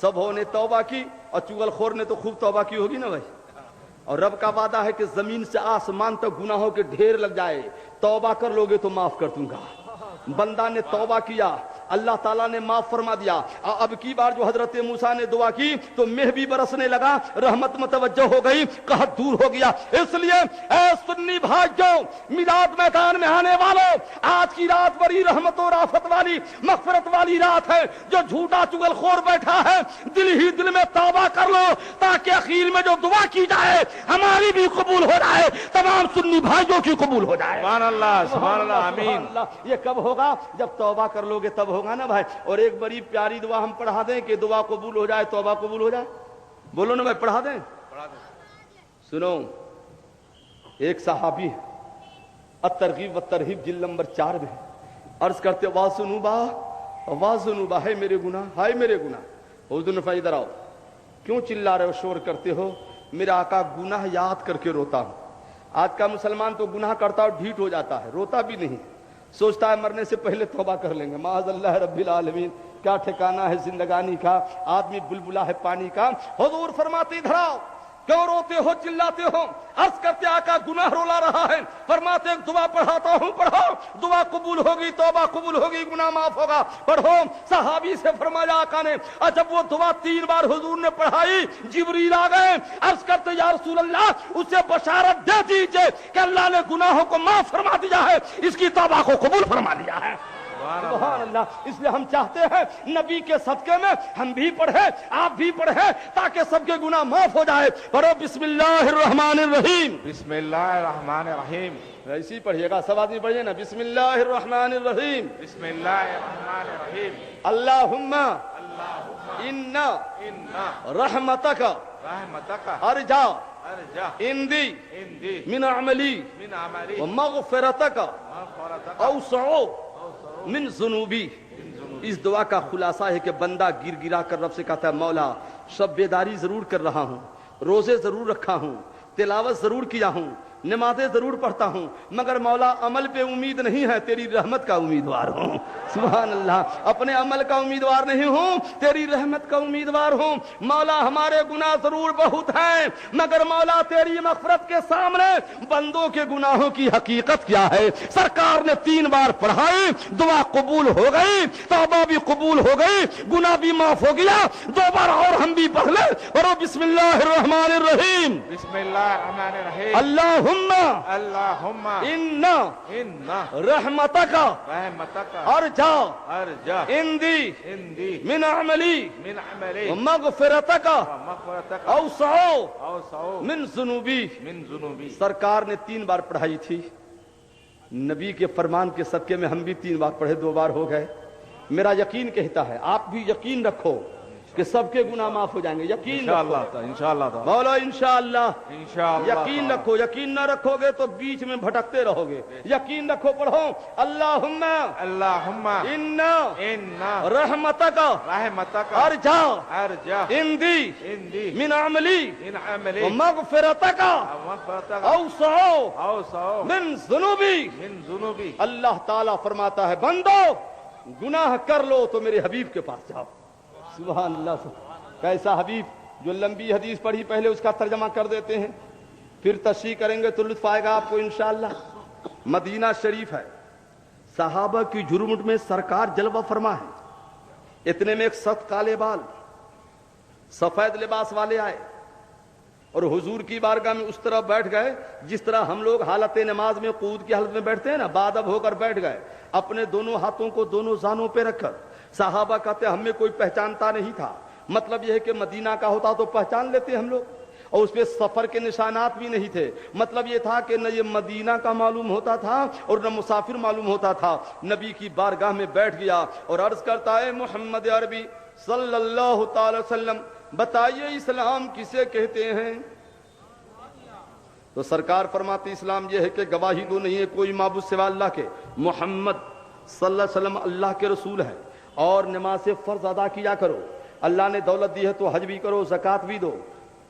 سب نے توبہ کی، اور چغل خور نے تو خوب توبہ کی ہوگی نا بھائی. اور رب کا وعدہ ہے کہ زمین سے آسمان تک گناہوں کے ڈھیر لگ جائے، توبہ کر لوگے تو معاف کر دوں گا. بندہ نے توبہ کیا، اللہ تعالیٰ نے معاف فرما دیا. اب کی بار جو حضرت موسیٰ نے دعا کی تو مہ بھی برسنے لگا، رحمت متوجہ ہو گئی، قحط دور ہو گیا. اس لیے اے سنی بھائیوں، میلاد میدان میں آنے والوں، آج کی رات بڑی رحمت و رافت والی مغفرت والی رات ہے. جو جھوٹا چغل خور بیٹھا ہے، دل ہی دل میں توبہ کر لو، تاکہ اخیر میں جو دعا کی جائے ہماری بھی قبول ہو جائے، تمام سنی بھائیوں کی قبول ہو جائے. سبحان اللہ سبحان اللہ آمین. یہ کب ہوگا؟ جب توبہ کر لو گے تب ہوگا نا بھائی. اور ایک بڑی پیاری دعا ہم پڑھا دیں کہ دعا قبول ہو جائے، توبہ قبول ہو جائے. بولو نا بھائی، پڑھا دیں. سنو، ایک صحابی ہے، الترغیب والترہیب جلد نمبر 4 میں عرض کرتے واذنوبا ہے میرے گناہ، ہائے میرے گناہ. حضور نے فرمایا ادھر آؤ، کیوں چلا رہے ہو، شور کرتے ہو؟ میرا آقا گناہ یاد کر کے روتا ہوں. آج کا مسلمان تو گناہ کرتا اور ڈھیٹ ہو جاتا ہے، روتا بھی نہیں، سوچتا ہے مرنے سے پہلے توبہ کر لیں گے. معاذ اللہ رب العالمین، کیا ٹھکانہ ہے زندگانی کا، آدمی بلبلا ہے پانی کا. حضور فرماتے ادھر آؤ، کیوں روتے ہو، چلاتے ہو؟ عرض کرتے آقا گناہ رولا رہا ہے. فرماتے ایک دعا پڑھاتا ہوں، پڑھو، دعا قبول ہوگی، توبہ قبول ہوگی، گناہ معاف ہوگا، پڑھو. صحابی سے فرمایا آقا نے، جب وہ دعا 3 بار حضور نے پڑھائی، جبریل آ گئے. عرض کرتے یا رسول اللہ اسے بشارت دے دیجئے کہ اللہ نے گناہوں کو معاف فرما دیا ہے، اس کی توبہ کو قبول فرما لیا ہے. سبحان اللہ. اس لیے ہم چاہتے ہیں نبی کے صدقے میں ہم بھی پڑھیں، آپ بھی پڑھیں، تاکہ سب کے گناہ معاف ہو جائے. پڑھو بسم اللہ الرحمن الرحیم. بسم اللہ الرحمن الرحیم. ایسی پڑھیے گا، سب آدمی پڑھیے نا. بسم اللہ الرحمن الرحیم. بسم اللہ الرحمن الرحیم. اللہم اللہم انا رحمتک رحمتک ارجا ارجع اندی عندی من عملی من عملی ومغفرتک مغفرتک اوسع من ذنوبی. اس دعا کا خلاصہ ہے کہ بندہ گر گرا کر رب سے کہتا ہے مولا شب بیداری ضرور کر رہا ہوں، روزے ضرور رکھا ہوں، تلاوت ضرور کیا ہوں، نمازیں ضرور پڑھتا ہوں، مگر مولا عمل پہ امید نہیں ہے، تیری رحمت کا امیدوار ہوں. سبحان اللہ. اپنے عمل کا امیدوار نہیں ہوں، تیری رحمت کا امیدوار ہوں. مولا ہمارے گناہ ضرور بہت ہیں، مگر مولا تیری مغفرت کے سامنے بندوں کے گناہوں کی حقیقت کیا ہے. سرکار نے 3 بار پڑھائی، دعا قبول ہو گئی، توبہ بھی قبول ہو گئی، گناہ بھی معاف ہو گیا. 2 بار اور ہم بھی پڑھ لیں. اور بسم اللہ الرحمن الرحیم. بسم اللہ الرحمن الرحیم. اللہم اللہم انا انا رحمتک رحمتک ارجا ارجع عندی عندی من عملی من عملی مغفرتک مغفرتک اوسع اوسع من ذنوبی. من ذنوبی. سرکار نے 3 بار پڑھائی تھی. نبی کے فرمان کے صدقے میں ہم بھی 3 بار پڑھے، 2 بار ہو گئے. میرا یقین کہتا ہے، آپ بھی یقین رکھو کہ سب کے گناہ معاف ہو جائیں گے. یقین انشاءاللہ رکھو تعالی انشاءاللہ تعالی مولا، انشاءاللہ. انشاءاللہ یقین رکھو، یقین نہ رکھو گے تو بیچ میں بھٹکتے رہو گے. یقین رکھو. پڑھو اللہم اللہم انا انا رحمتک رحمتک ارجا ارجع عندی عندی من عملی من عملی مغفرتک مغفرتک اوسع اوسع من ذنوبی. من ذنوبی. اللہ تعالیٰ فرماتا ہے بندو گناہ کر لو تو میرے حبیب کے پاس جاؤ. سبحان اللہ. کیسا حبیب؟ جو لمبی حدیث پڑھی پہلے اس کا ترجمہ کر دیتے ہیں، پھر تشریح کریں گے تو لطف آئے گا آپ کو انشاءاللہ. مدینہ شریف ہے، صحابہ کی جھرمٹ میں سرکار جلوہ فرما ہے. اتنے میں ایک سخت کالے بال سفید لباس والے آئے اور حضور کی بارگاہ میں اس طرح بیٹھ گئے جس طرح ہم لوگ حالت نماز میں قعود کی حالت میں بیٹھتے ہیں نا، بادب ہو کر بیٹھ گئے، اپنے دونوں ہاتھوں کو دونوں زانوں پہ رکھ کر. صحابہ کہتے ہم میں کوئی پہچانتا نہیں تھا. مطلب یہ ہے کہ مدینہ کا ہوتا تو پہچان لیتے ہم لوگ، اور اس پہ سفر کے نشانات بھی نہیں تھے. مطلب یہ تھا کہ نہ یہ مدینہ کا معلوم ہوتا تھا اور نہ مسافر معلوم ہوتا تھا. نبی کی بارگاہ میں بیٹھ گیا اور عرض کرتا ہے محمد عربی صلی اللہ تعالی وسلم بتائیے اسلام کسے کہتے ہیں؟ تو سرکار فرماتے اسلام یہ ہے کہ گواہی دو نہیں ہے کوئی معبود سوا اللہ کے، محمد صلی اللہ علیہ وسلم اللہ کے رسول ہے، اور نماز فرض ادا کیا کرو. اللہ نے دولت دی ہے تو حج بھی کرو، زکوٰۃ بھی دو.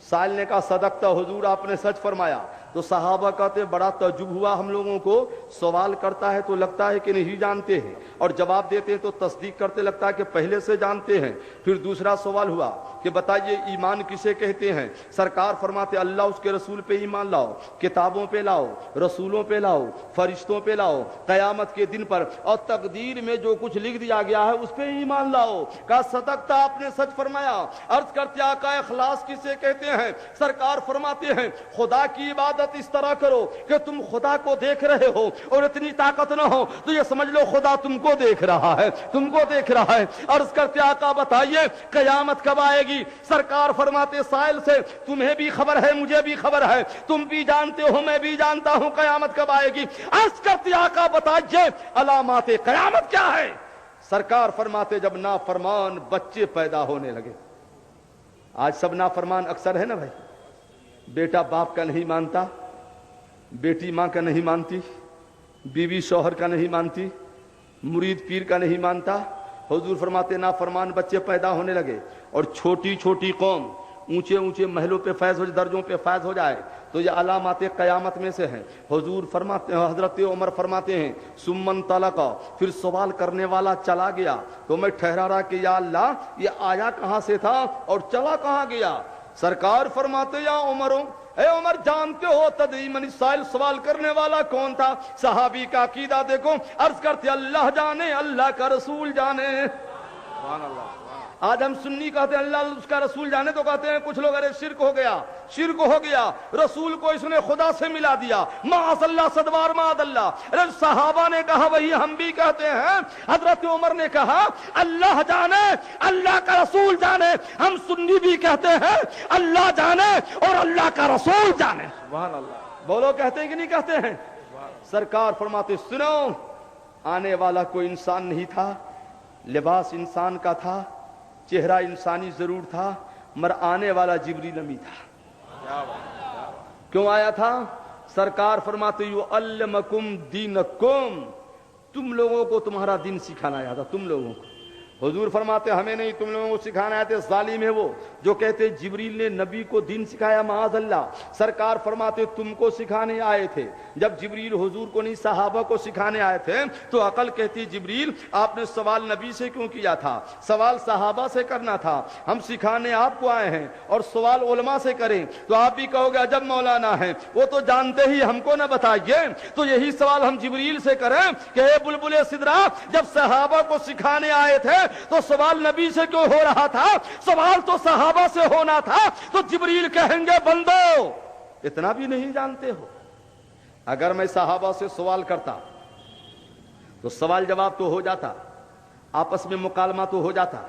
سائل نے کہا صدقتا حضور آپ نے سچ فرمایا. تو صحابہ کہتے بڑا تعجب ہوا ہم لوگوں کو، سوال کرتا ہے تو لگتا ہے کہ نہیں جانتے ہیں، اور جواب دیتے ہیں تو تصدیق کرتے لگتا ہے کہ پہلے سے جانتے ہیں. پھر دوسرا سوال ہوا کہ بتائیے ایمان کسے کہتے ہیں؟ سرکار فرماتے اللہ اس کے رسول پہ ایمان لاؤ، کتابوں پہ لاؤ، رسولوں پہ لاؤ، فرشتوں پہ لاؤ، قیامت کے دن پر اور تقدیر میں جو کچھ لکھ دیا گیا ہے اس پہ ایمان لاؤ. کہا صدقتا آپ نے سچ فرمایا. عرض کرتے آقا اخلاص کسے کہتے ہیں؟ سرکار فرماتے ہیں خدا کی عبادت اس طرح کرو کہ تم خدا کو دیکھ رہے ہو اور اتنی طاقت نہ ہو تو یہ سمجھ لو خدا تم کو دیکھ رہا ہے، تم کو دیکھ رہا ہے. عرض کرتے آقا بتائیے قیامت کب آئے گی؟ سرکار فرماتے سائل سے تمہیں بھی خبر ہے مجھے بھی خبر ہے، تم بھی جانتے ہو میں بھی جانتا ہوں قیامت کب آئے گی. عرض کرتے آقا بتائیے علامات قیامت کیا ہے؟ سرکار فرماتے جب نافرمان بچے پیدا ہونے لگے. آج سب نافرمان اکثر ہے نا بھائی، بیٹا باپ کا نہیں مانتا, بیٹی ماں کا نہیں مانتی, بیوی شوہر کا نہیں مانتی, مرید پیر کا نہیں مانتا. حضور فرماتے نافرمان بچے پیدا ہونے لگے اور چھوٹی چھوٹی قوم اونچے اونچے محلوں پہ فیض ہو, درجوں پہ فیض ہو جائے تو یہ علامات قیامت میں سے ہیں. حضور فرماتے ہیں, حضرت عمر فرماتے ہیں سمن طلقا, پھر سوال کرنے والا چلا گیا تو میں ٹھہرا رہا کہ یا اللہ یہ آیا کہاں سے تھا اور چلا کہاں گیا. سرکار فرماتے یا عمر, اے عمر جانتے ہو تدری من السائل, سوال کرنے والا کون تھا؟ صحابی کا عقیدہ دیکھو, عرض کرتے اللہ جانے, اللہ کا رسول جانے. سبحان اللہ. آج ہم سنی کہتے ہیں اللہ اس کا رسول جانے, تو کہتے ہیں کچھ لوگ ارے شرک ہو گیا, شرک ہو گیا, رسول کو اس نے خدا سے ملا دیا, معاذ اللہ صدوار معاذ اللہ. ارے صحابہ نے کہا وہی ہم بھی کہتے ہیں, حضرت عمر نے کہا اللہ جانے, اللہ کا رسول جانے. ہم سنی بھی کہتے ہیں اللہ جانے اور اللہ کا رسول جانے. سبحان اللہ. بولو کہتے ہیں کہ نہیں کہتے ہیں؟ سرکار فرماتے سنو, آنے والا کوئی انسان نہیں تھا, لباس انسان کا تھا, چہرہ انسانی ضرور تھا, مگر آنے والا جبریل امی تھا. کیوں آیا تھا؟ سرکار فرماتے یعلمکم دینکم, تم لوگوں کو تمہارا دین سکھانا آیا تھا, تم لوگوں کو. حضور فرماتے ہمیں نہیں, تم لوگوں کو سکھانا آئے تھے. ظالم ہے وہ جو کہتے جبریل نے نبی کو دین سکھایا, معاذ اللہ. سرکار فرماتے تم کو سکھانے آئے تھے. جب جبریل حضور کو نہیں صحابہ کو سکھانے آئے تھے تو عقل کہتی جبریل آپ نے سوال نبی سے کیوں کیا تھا, سوال صحابہ سے کرنا تھا. ہم سکھانے آپ کو آئے ہیں اور سوال علماء سے کریں تو آپ بھی کہو گے عجب مولانا ہے, وہ تو جانتے ہی ہم کو نہ بتائیے. تو یہی سوال ہم جبریل سے کریں کہ اے بلبل سدرا, جب صحابہ کو سکھانے آئے تھے تو سوال نبی سے کیوں ہو رہا تھا؟ سوال تو صحابہ سے ہونا تھا. تو جبریل کہیں گے بندو اتنا بھی نہیں جانتے ہو. اگر میں صحابہ سے سوال کرتا تو سوال جواب تو ہو جاتا, آپس میں مکالمہ تو ہو جاتا,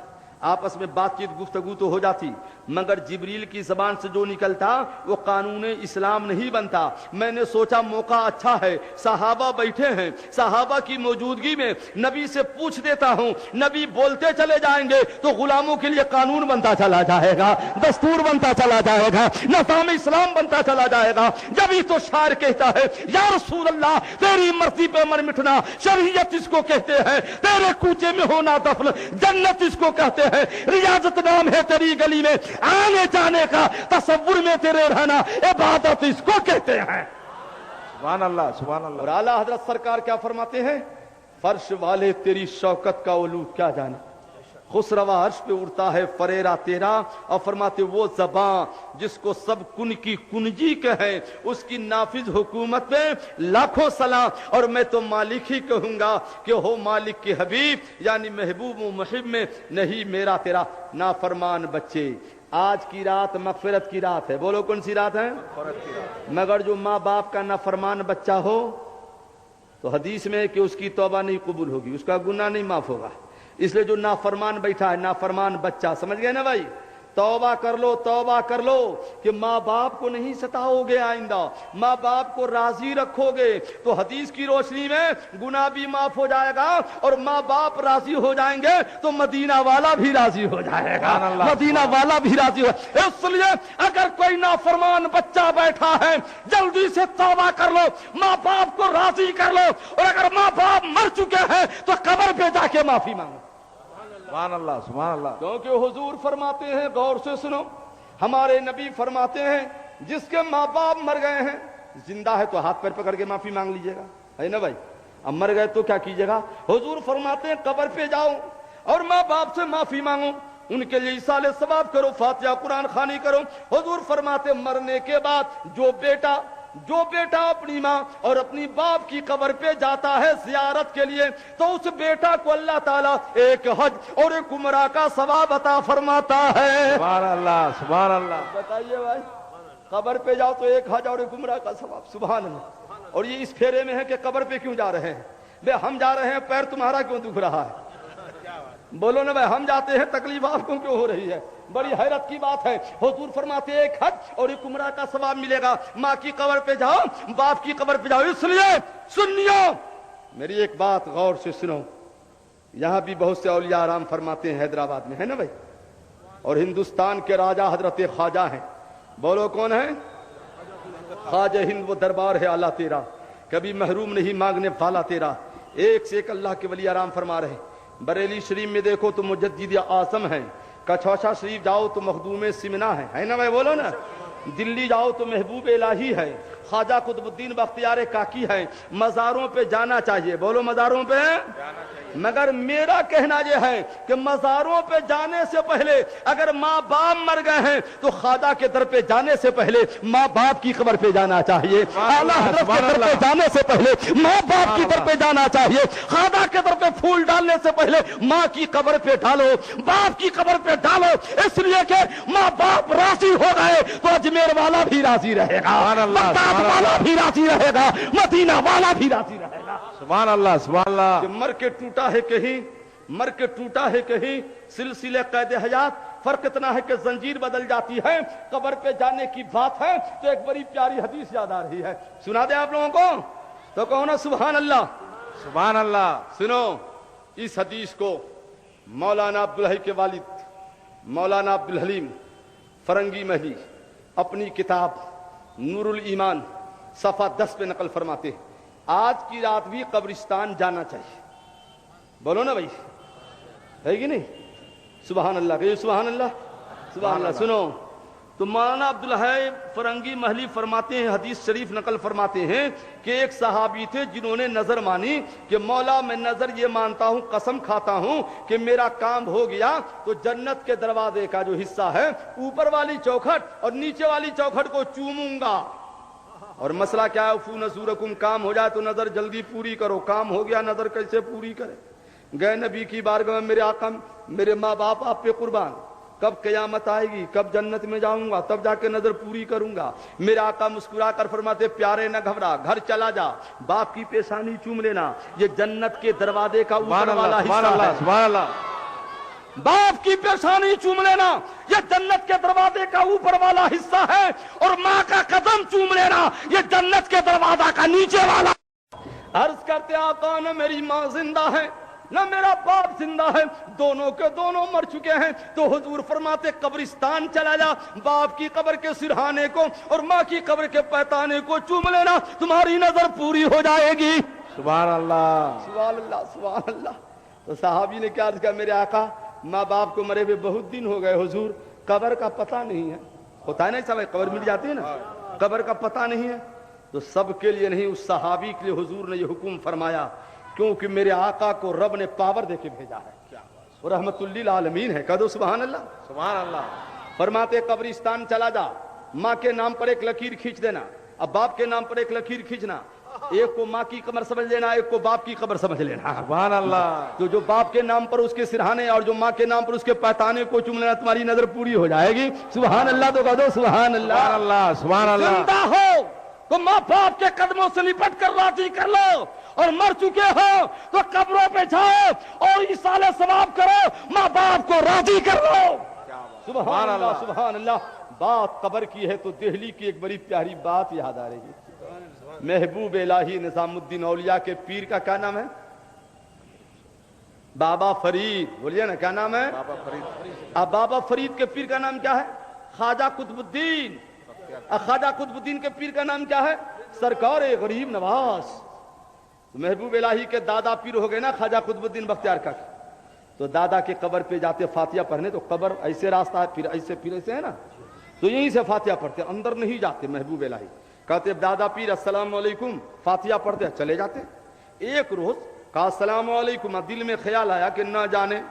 آپس میں بات چیت گفتگو تو ہو جاتی, مگر جبریل کی زبان سے جو نکلتا وہ قانون اسلام نہیں بنتا. میں نے سوچا موقع اچھا ہے, صحابہ بیٹھے ہیں, صحابہ کی موجودگی میں نبی سے پوچھ دیتا ہوں. نبی بولتے چلے جائیں گے تو غلاموں کے لیے قانون بنتا چلا جائے گا, دستور بنتا چلا جائے گا, نظام اسلام بنتا چلا جائے گا. جبھی تو شاعر کہتا ہے یا رسول اللہ تیری مرضی پہ مر مٹنا, شریعت اس کو کہتے ہیں, تیرے کوچے میں ہونا دفن جنت اس کو کہتے ہیں, ریاضت نام ہے تیری گلی میں آنے جانے کا, تصور میں تیرے رہنا عبادت اس کو کہتے ہیں. سبحان اللہ. سبحان اللہ. اور اعلیٰ حضرت سرکار کیا فرماتے ہیں, فرش والے تیری شوکت کا علو کیا جانے, خسروا عرش پہ اڑتا ہے فریرا تیرا. اور فرماتے وہ زباں جس کو سب کن کی کنجی کہے, اس کی نافذ حکومت پہ لاکھوں سلام. اور میں تو مالک ہی کہوں گا کہ ہو مالک کے حبیب, یعنی محبوب و محب میں نہیں میرا تیرا. نافرمان بچے, آج کی رات مغفرت کی رات ہے. بولو کون سی رات ہے؟ مگر جو ماں باپ کا نافرمان بچہ ہو تو حدیث میں ہے کہ اس کی توبہ نہیں قبول ہوگی, اس کا گناہ نہیں معاف ہوگا. اس لیے جو نافرمان بیٹھا ہے, نافرمان بچہ, سمجھ گئے نا بھائی, توبہ کر لو, توبہ کر لو کہ ماں باپ کو نہیں ستاؤ گے, آئندہ ماں باپ کو راضی رکھو گے تو حدیث کی روشنی میں گناہ بھی معاف ہو جائے گا, اور ماں باپ راضی ہو جائیں گے تو مدینہ والا بھی راضی ہو جائے گا, مدینہ والا بھی راضی ہو. اس لیے اگر کوئی نافرمان بچہ بیٹھا ہے جلدی سے توبہ کر لو, ماں باپ کو راضی کر لو, اور اگر ماں باپ مر چکے ہیں تو قبر پہ جا کے معافی مانگو. سبحان اللہ. سبحان اللہ. کیونکہ حضور فرماتے ہیں, غور سے سنو, ہمارے نبی فرماتے ہیں جس کے ماں باپ مر گئے ہیں, زندہ ہے تو ہاتھ پیر پکڑ کے معافی مانگ لیجئے گا, ہے نا بھائی. اب مر گئے تو کیا کیجئے گا؟ حضور فرماتے ہیں قبر پہ جاؤ اور ماں باپ سے معافی مانگو, ان کے لیے ایصال ثواب کرو, فاتحہ قرآن خوانی کرو. حضور فرماتے مرنے کے بعد جو بیٹا اپنی ماں اور اپنی باپ کی قبر پہ جاتا ہے زیارت کے لیے تو اس بیٹا کو اللہ تعالیٰ ایک حج اور ایک عمرہ کا ثواب عطا فرماتا ہے. سبحان اللہ. سبحان اللہ. بتائیے بھائی, قبر پہ جاؤ تو ایک حج اور ایک عمرہ کا ثواب. سبحان اللہ. اور یہ اس پھیرے میں ہے کہ قبر پہ کیوں جا رہے ہیں بے, ہم جا رہے ہیں پیر تمہارا کیوں دکھ رہا ہے؟ بولو نا بھائی, ہم جاتے ہیں تکلیف آپ کو کیوں ہو رہی ہے؟ بڑی حیرت کی بات ہے. حضور فرماتے ایک حج اور ایک عمرہ کا ثواب ملے گا. ماں کی قبر پہ جاؤ, باپ کی قبر پہ جاؤ. اس لیے سنیو, میری ایک بات غور سے سنو, یہاں بھی بہت سے اولیاء آرام فرماتے ہیں حیدرآباد میں, ہے نا بھائی, اور ہندوستان کے راجہ حضرت خواجہ ہیں. بولو کون ہے؟ خواجہ ہند وہ دربار ہے اعلیٰ تیرا، کبھی محروم نہیں مانگنے والا تیرا، ایک سے ایک اللہ کے ولی آرام فرما رہے۔ بریلی شریف میں دیکھو تو مجدد اعظم ہیں، کچھوچا شریف جاؤ تو مخدوم سمنا ہے نا بھائی، بولو نا، دلی جاؤ تو محبوب الہی ہے، خواجہ قطب الدین بختیار کاکی ہے۔ مزاروں پہ جانا چاہیے، بولو مزاروں پہ، مگر میرا کہنا یہ ہے کہ مزاروں پہ جانے سے پہلے اگر ماں باپ مر گئے ہیں تو خواجہ کے در پہ جانے سے پہلے ماں باپ کی قبر پہ جانا چاہیے، اعلیٰ حضرت کے در پہ جانے سے پہلے ماں باپ کی در پہ جانا چاہیے، خواجہ کے در پہ پھول ڈالنے سے پہلے ماں کی قبر پہ ڈالو، باپ کی قبر پہ ڈالو، اس لیے کہ ماں باپ راضی ہو گئے تو اجمیر والا بھی راضی رہے گا، بغداد والا بھی راضی رہے گا، مدینہ والا بھی راضی رہے گا۔ سبحان اللہ سبحان اللہ۔ کہ مر کے ٹوٹا ہے کہیں، مر کے ٹوٹا ہے کہیں سلسلے قید حیات، فرق اتنا ہے کہ زنجیر بدل جاتی ہے۔ قبر پہ جانے کی بات ہے تو ایک بڑی پیاری حدیث یاد آ رہی ہے، سنا دیں آپ لوگوں کو تو کہو نا سبحان اللہ سبحان اللہ۔ سنو اس حدیث کو مولانا عبدالحی کے والد مولانا عبدالحلیم فرنگی محلی اپنی کتاب نور الایمان صفحہ 10 پہ نقل فرماتے ہیں، آج کی رات بھی قبرستان جانا چاہیے، بولو نا بھائی، ہے کہ نہیں؟ سبحان اللہ، کہیے سبحان اللہ سبحان اللہ۔ سنو تو مولانا عبدالحی فرنگی محلی فرماتے ہیں، حدیث شریف نقل فرماتے ہیں کہ ایک صحابی تھے جنہوں نے نظر مانی کہ مولا میں نظر یہ مانتا ہوں، قسم کھاتا ہوں کہ میرا کام ہو گیا تو جنت کے دروازے کا جو حصہ ہے اوپر والی چوکھٹ اور نیچے والی چوکھٹ کو چوموں گا۔ اور مسئلہ کیا ہے؟ فو نزورکم، کام ہو جائے تو نظر جلدی پوری کرو، کام ہو گیا نظر کیسے پوری کرے؟ گئے نبی کی بارگاہ میں، میرے آقا میرے ماں باپ آپ پہ قربان، کب قیامت آئے گی، کب جنت میں جاؤں گا، تب جا کے نظر پوری کروں گا۔ میرے آقا مسکرا کر فرماتے پیارے نہ گھبرا، گھر چلا جا، باپ کی پیشانی چوم لینا، یہ جنت کے دروازے کا اوپر والا حصہ ہے، سبحان اللہ۔ باپ کی پیشانی چوم لینا یہ جنت کے دروازے کا اوپر والا حصہ ہے، اور ماں کا قدم چوم لینا یہ جنت کے دروازہ کا نیچے والا۔ عرض کرتے آقا نہ میری ماں زندہ ہے نہ میرا باپ زندہ ہے، دونوں کے دونوں مر چکے ہیں، تو حضور فرماتے قبرستان چلا جا، باپ کی قبر کے سرہانے کو اور ماں کی قبر کے پیتانے کو چوم لینا، تمہاری نظر پوری ہو جائے گی۔ سبحان اللہ سبحان اللہ سبحان اللہ۔ تو صحابی نے کیا عرض کیا، میرے آقا ماں باپ کو مرے ہوئے بہت دن ہو گئے حضور، قبر کا پتہ نہیں ہے، ہوتا ہے نا سب قبر مل جاتی ہے نا، قبر کا پتہ نہیں ہے۔ تو سب کے لیے نہیں، اس صحابی کے لیے حضور نے یہ حکم فرمایا کیونکہ میرے آقا کو رب نے پاور دے کے بھیجا ہے، وہ رحمت للعالمین ہے، کہہ دو سبحان اللہ سبحان اللہ۔ فرماتے قبرستان چلا جا، ماں کے نام پر ایک لکیر کھینچ دینا، اب باپ کے نام پر ایک لکیر کھینچنا، ایک کو ماں کی قبر سمجھ لینا، ایک کو باپ کی قبر سمجھ لینا، سبحان اللہ۔ تو جو باپ کے نام پر اس کے سرہانے اور جو ماں کے نام پر اس کے پیتانے کو چوم لینا، تمہاری نظر پوری ہو جائے گی۔ سبحان اللہ تو کہہ دو سبحان اللہ سبحان اللہ سبحان اللہ۔ زندہ ہو تو ماں باپ کے قدموں سے لپٹ کر راضی کر لو، اور مر چکے ہو تو قبروں پہ جاؤ اور ایصال ثواب کرو، ماں باپ کو راضی کر لو۔ سبحان اللہ سبحان اللہ۔ بات قبر کی ہے تو دہلی کی ایک بڑی پیاری بات یاد آ رہی ہے، محبوب الہی نظام الدین اولیاء کے پیر کا کیا نام ہے؟ بابا فرید، بولیے نا کیا نام ہے؟ بابا فرید۔ اب بابا فرید کے پیر کا نام کیا ہے؟ خواجہ قطب الدین۔ خواجہ قطب الدین کے پیر کا نام کیا ہے؟ سرکار غریب نواز۔ محبوب الہی کے دادا پیر ہو گئے نا خواجہ قطب الدین بختیار کا، تو دادا کے قبر پہ جاتے فاتحہ پڑھنے، تو قبر ایسے راستہ ہے، پھر ایسے ہے نا، تو یہیں سے فاتحہ پڑھتے، اندر نہیں جاتے۔ محبوب الہی کہتے دادا پیر السلام علیکم، فاتحہ پڑھتے چلے جاتے۔ ایک روز کہا السلام علیکم، دل میں خیال آیا کہ نہ جانے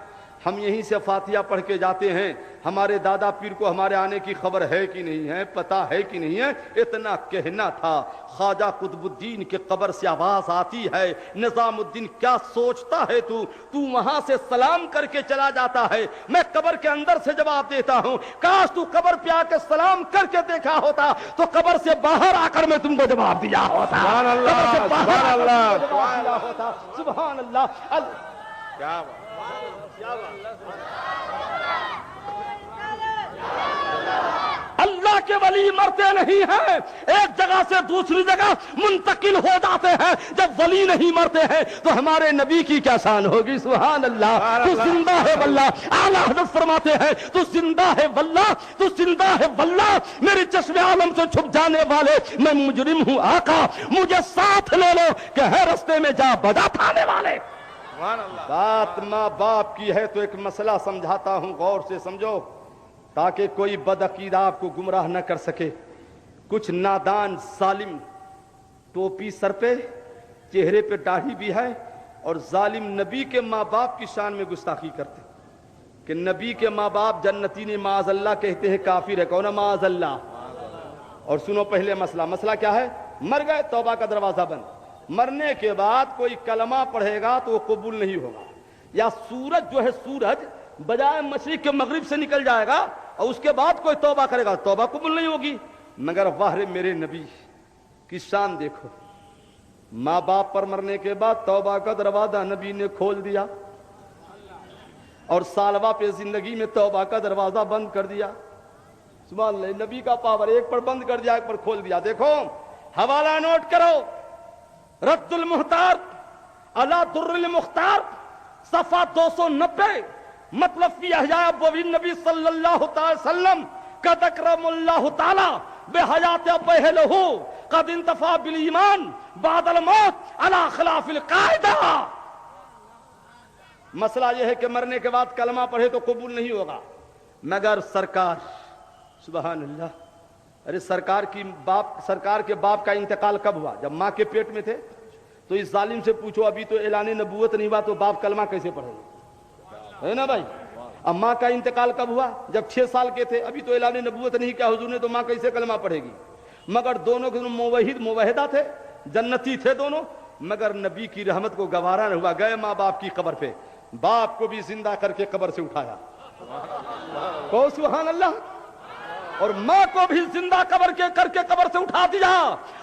ہم یہیں سے فاتحہ پڑھ کے جاتے ہیں، ہمارے دادا پیر کو ہمارے آنے کی خبر ہے کہ نہیں ہے، پتہ ہے کہ نہیں ہے، اتنا کہنا تھا۔ خواجہ قطب الدین کے قبر سے آواز آتی ہے، نظام الدین کیا سوچتا ہے تو وہاں سے سلام کر کے چلا جاتا ہے، میں قبر کے اندر سے جواب دیتا ہوں، کاش تو قبر پہ آ کے سلام کر کے دیکھا ہوتا تو قبر سے باہر آ کر میں تم کو جواب دیا ہوتا۔ سبحان اللہ سبحان اللہ سبحان اللہ۔ کیا بات۔ اللہ کے ولی مرتے نہیں ہیں، ایک جگہ سے دوسری جگہ منتقل ہو جاتے ہیں، جب ولی نہیں مرتے ہیں تو ہمارے نبی کی کیا شان ہوگی؟ سبحان اللہ، تو زندہ ہے واللہ، اعلیٰ حضرت فرماتے ہیں تو زندہ ہے واللہ، تو زندہ ہے واللہ، میری چشم عالم سے چھپ جانے والے، میں مجرم ہوں آقا، مجھے ساتھ لے لو کہ ہے رستے میں جا بجا تھانے والے۔ بات ماں باپ کی ہے تو ایک مسئلہ سمجھاتا ہوں، غور سے سمجھو تاکہ کوئی بدعقیدہ آپ کو گمراہ نہ کر سکے۔ کچھ نادان ظالم ٹوپی سر پہ، چہرے پہ داڑھی بھی ہے، اور ظالم نبی کے ماں باپ کی شان میں گستاخی کرتے کہ نبی کے ماں باپ جنتی نے معاذ اللہ کہتے ہیں کافر ہے، کون ہے معاذ اللہ؟ اور سنو پہلے مسئلہ کیا ہے؟ مر گئے، توبہ کا دروازہ بند، مرنے کے بعد کوئی کلمہ پڑھے گا تو وہ قبول نہیں ہوگا، یا سورج جو ہے سورج بجائے مشرق کے مغرب سے نکل جائے گا اور اس کے بعد کوئی توبہ کرے گا، توبہ قبول نہیں ہوگی۔ مگر واہ میرے نبی کی شان دیکھو، ماں باپ پر مرنے کے بعد توبہ کا دروازہ نبی نے کھول دیا، اور سالوہ پہ زندگی میں توبہ کا دروازہ بند کر دیا۔ سبحان اللہ، نبی کا پاور، ایک پر بند کر دیا ایک پر کھول دیا۔ دیکھو حوالہ نوٹ کرو، رد المحتار علی در المختار صفحہ 290، مطلب فی احیاء ابواب النبی صلی اللہ تعالی وسلم قد اکرم اللہ تعالی بحیات ابیہ قد انتفع بالایمان بعد الموت علی خلاف القاعدہ۔ مسئلہ یہ ہے کہ مرنے کے بعد کلمہ پڑھے تو قبول نہیں ہوگا، مگر سرکار، سبحان اللہ، ارے سرکار کے باپ کا انتقال کب ہوا؟ جب ماں کے پیٹ میں تھے۔ تو اس ظالم سے پوچھو ابھی تو اعلان نبوت نہیں ہوا تو باپ کلمہ کیسے پڑھے گا؟ ہے نا بھائی؟ اب ماں کا انتقال کب ہوا؟ جب 6 سال کے تھے، ابھی تو اعلان نبوت نہیں کیا حضور نے، تو ماں کیسے کلمہ پڑھے گی؟ مگر دونوں کے موحدہ تھے، جنتی تھے دونوں، مگر نبی کی رحمت کو گوارا نہ ہوا، گئے ماں باپ کی قبر پہ، باپ کو بھی زندہ کر کے قبر سے اٹھایا، کو سبحان اللہ، اور ماں کو بھی زندہ کر کے قبر سے اٹھا دیا،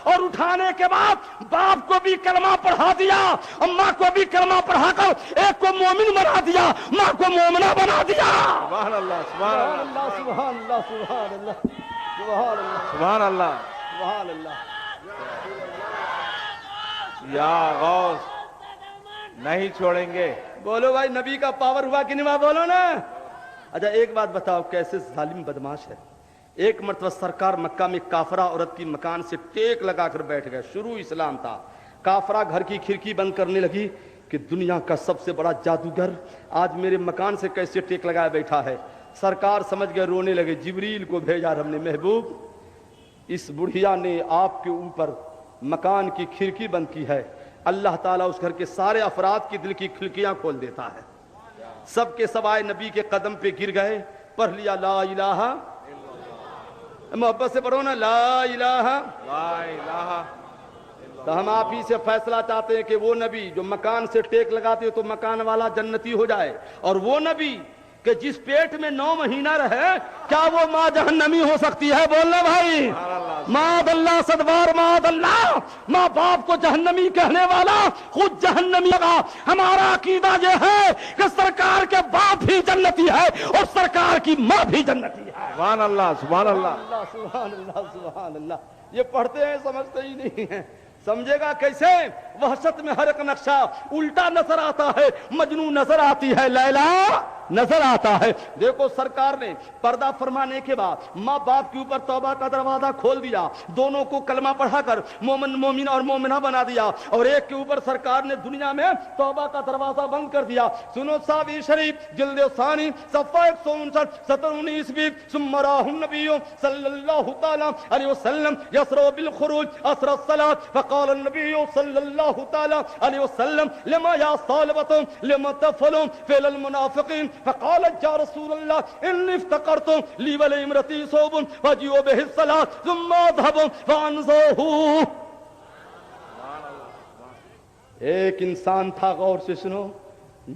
اور اٹھانے کے بعد باپ کو بھی کلمہ پڑھا دیا، اور ماں کو بھی کلمہ پڑھا کر ایک کو مومن بنا دیا، ماں کو مومنہ بنا دیا۔ سبحان اللہ، سبحان اللہ، سبحان اللہ، سبحان اللہ، سبحان اللہ، سبحان اللہ، سبحان اللہ۔ یا غوث نہیں چھوڑیں گے۔ بولو بھائی، نبی کا پاور ہوا کہ نہیں ہوا؟ بولو نا۔ اچھا ایک بات بتاؤ، کیسے ظالم بدماش ہے۔ ایک مرتبہ سرکار مکہ میں کافرہ عورت کی مکان سے ٹیک لگا کر بیٹھ گئے، شروع اسلام تھا، کافرہ گھر کی کھڑکی بند کرنے لگی کہ دنیا کا سب سے بڑا جادوگر آج میرے مکان سے کیسے ٹیک لگایا بیٹھا ہے۔ سرکار سمجھ گئے، رونے لگے، جبریل کو بھیجا ہم نے، محبوب اس بڑھیا نے آپ کے اوپر مکان کی کھڑکی بند کی ہے، اللہ تعالیٰ اس گھر کے سارے افراد کی دل کی کھڑکیاں کھول دیتا ہے۔ سب کے سب آئے، نبی کے قدم پہ گر گئے، پڑھ لیا لا الہ، محبت سے پڑھو نا، لا الہ، لا الہ۔ تو ہم آپ ہی سے فیصلہ چاہتے ہیں کہ وہ نبی جو مکان سے ٹیک لگاتے ہو تو مکان والا جنتی ہو جائے، اور وہ نبی کہ جس پیٹ میں 9 مہینہ رہے، کیا وہ ماں جہنمی ہو سکتی ہے؟ بولنا بھائی، ماذ اللہ، صدبار ماذ اللہ، ماں باپ کو جہنمی کہنے والا خود جہنمی لگا۔ ہمارا عقیدہ یہ ہے کہ سرکار کے باپ بھی جنتی ہے اور سرکار کی ماں بھی جنتی ہے۔ سبحان اللہ، سبحان اللہ، سبحان اللہ، سبحان اللہ۔ یہ پڑھتے ہیں سمجھتے ہی نہیں ہیں، سمجھے گا کیسے؟ وحشت میں ہر ایک نقشہ الٹا نظر آتا ہے، مجنون نظر آتی ہے، لیلا نظر آتا ہے۔ دیکھو سرکار نے پردہ فرمانے کے بعد ماں باپ کے اوپر توبہ کا دروازہ کھول دیا، دونوں کو کلمہ پڑھا کر مومن اور مومنہ بنا دیا، اور ایک کے اوپر سرکار نے دنیا میں توبہ کا دروازہ بند کر دیا۔ سنو ساوی شریف جلد ثانی صفحہ 159 17-19 ثم راہ النبی صلی اللہ تعالی علیہ وسلم یسرو بالخروج اسر الصلاة فقال النبی صلی اللہ تعالی علیہ وسلم لما یا صالبۃ لما تفعلون فعل المنافقین فقال یا رسول اللہ انی افتقرت لی ولامرتی ثوب فجیء به الصلاة ثم اذهب فانزوه۔ ایک انسان تھا، غور سے سنو،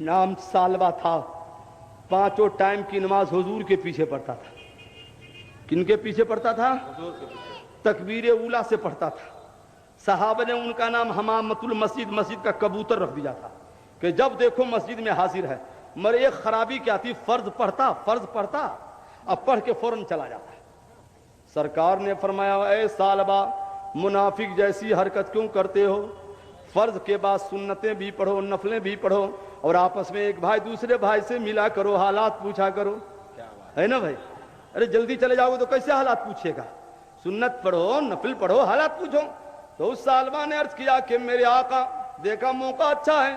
نام سالبہ تھا، 5 ٹائم کی نماز حضور کے پیچھے پڑھتا تھا۔ کن کے پیچھے پڑھتا تھا؟ تکبیر اولا سے پڑھتا تھا۔ صحابہ نے ان کا نام حمامۃ المسجد، مسجد کا کبوتر رکھ دیا تھا کہ جب دیکھو مسجد میں حاضر ہے۔ مگر ایک خرابی کیا تھی؟ فرض پڑھتا اب پڑھ کے فوراً چلا جاتا ہے۔ سرکار نے فرمایا اے سالبہ منافق جیسی حرکت کیوں کرتے ہو؟ فرض کے بعد سنتیں بھی پڑھو، نفلیں بھی پڑھو، اور آپس میں ایک بھائی دوسرے بھائی سے ملا کرو، حالات پوچھا کرو، ہے نا بھائی؟ ارے جلدی چلے جاؤ گے تو کیسے حالات پوچھے گا؟ سنت پڑھو، نفل پڑھو، حالات پوچھو۔ تو اس سالبہ نے عرض کیا کہ میرے آقا، دیکھا موقع اچھا ہے،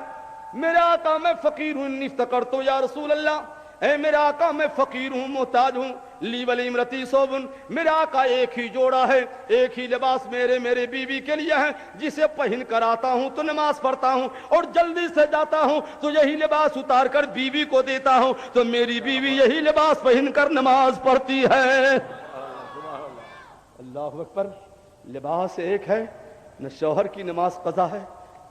میرے آقا میں فقیر ہوں، انی افتقرت یا رسول اللہ، اے میرے آقا میں فقیر ہوں، محتاج ہوں، لی ولی امرتی صوبن، میرے آقا ایک ہی جوڑا ہے، ایک ہی لباس میرے بیوی کے لیے ہے، جسے پہن کر آتا ہوں تو نماز پڑھتا ہوں، اور جلدی سے جاتا ہوں تو یہی لباس اتار کر بیوی کو دیتا ہوں، تو میری بیوی یہی لباس پہن کر نماز پڑھتی ہے۔ اللہ اکبر۔ لباس ایک ہے، نہ شوہر کی نماز قضا ہے،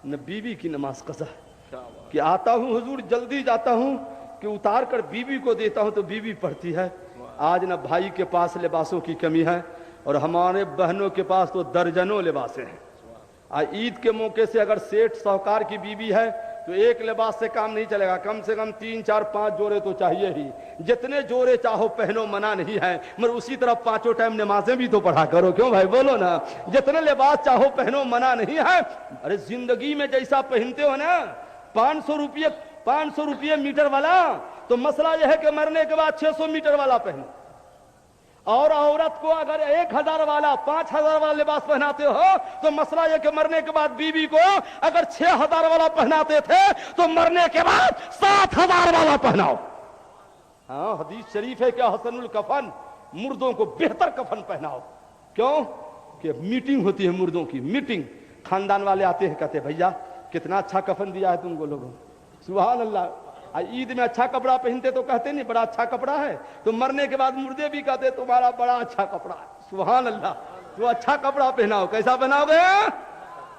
نہ بیوی کی نماز قضا ہے، کہ آتا ہوں حضور جلدی جاتا ہوں کہ اتار کر بیوی کو دیتا ہوں تو بیوی پڑھتی ہے۔ آج نہ بھائی کے پاس لباسوں کی کمی ہے، اور ہمارے بہنوں کے پاس تو درجنوں لباسیں ہیں۔ عید کے موقع سے اگر سیٹھ ساہوکار کی بیوی ہے تو ایک لباس سے کام نہیں چلے گا، کم سے کم 3 4 5 جوڑے تو چاہیے ہی، جتنے جوڑے چاہو پہنو منع نہیں ہے، مگر اسی طرح 5 ٹائم نمازیں بھی تو پڑھا کرو، کیوں بھائی بولو نا، جتنے لباس چاہو پہنو منع نہیں ہے۔ ارے زندگی میں جیسا پہنتے ہو نا، 500 روپے میٹر والا، تو مسئلہ یہ ہے کہ مرنے کے بعد 600 میٹر والا پہنو، اور عورت کو اگر 1000 والا 5000 والا لباس پہناتے ہو تو مسئلہ یہ کہ مرنے کے بعد بیوی کو اگر 6000 والا پہناتے تھے تو مرنے کے بعد 7000 والا پہناؤ۔ ہاں حدیث شریف ہے کہ حسن الکفن، مردوں کو بہتر کفن پہناؤ۔ کیوں؟ کہ میٹنگ ہوتی ہے مردوں کی، میٹنگ، خاندان والے آتے ہیں، کہتے ہیں بھیا کتنا اچھا کفن دیا ہے تم کو لوگوں، سبحان اللہ۔ عید میں اچھا کپڑا پہنتے تو کہتے نہیں بڑا اچھا کپڑا ہے، تو مرنے کے بعد مردے بھی کہتے تمہارا بڑا اچھا کپڑا ہے، سبحان اللہ۔ تو اچھا کپڑا پہناؤ، کیسا پہناؤ گے؟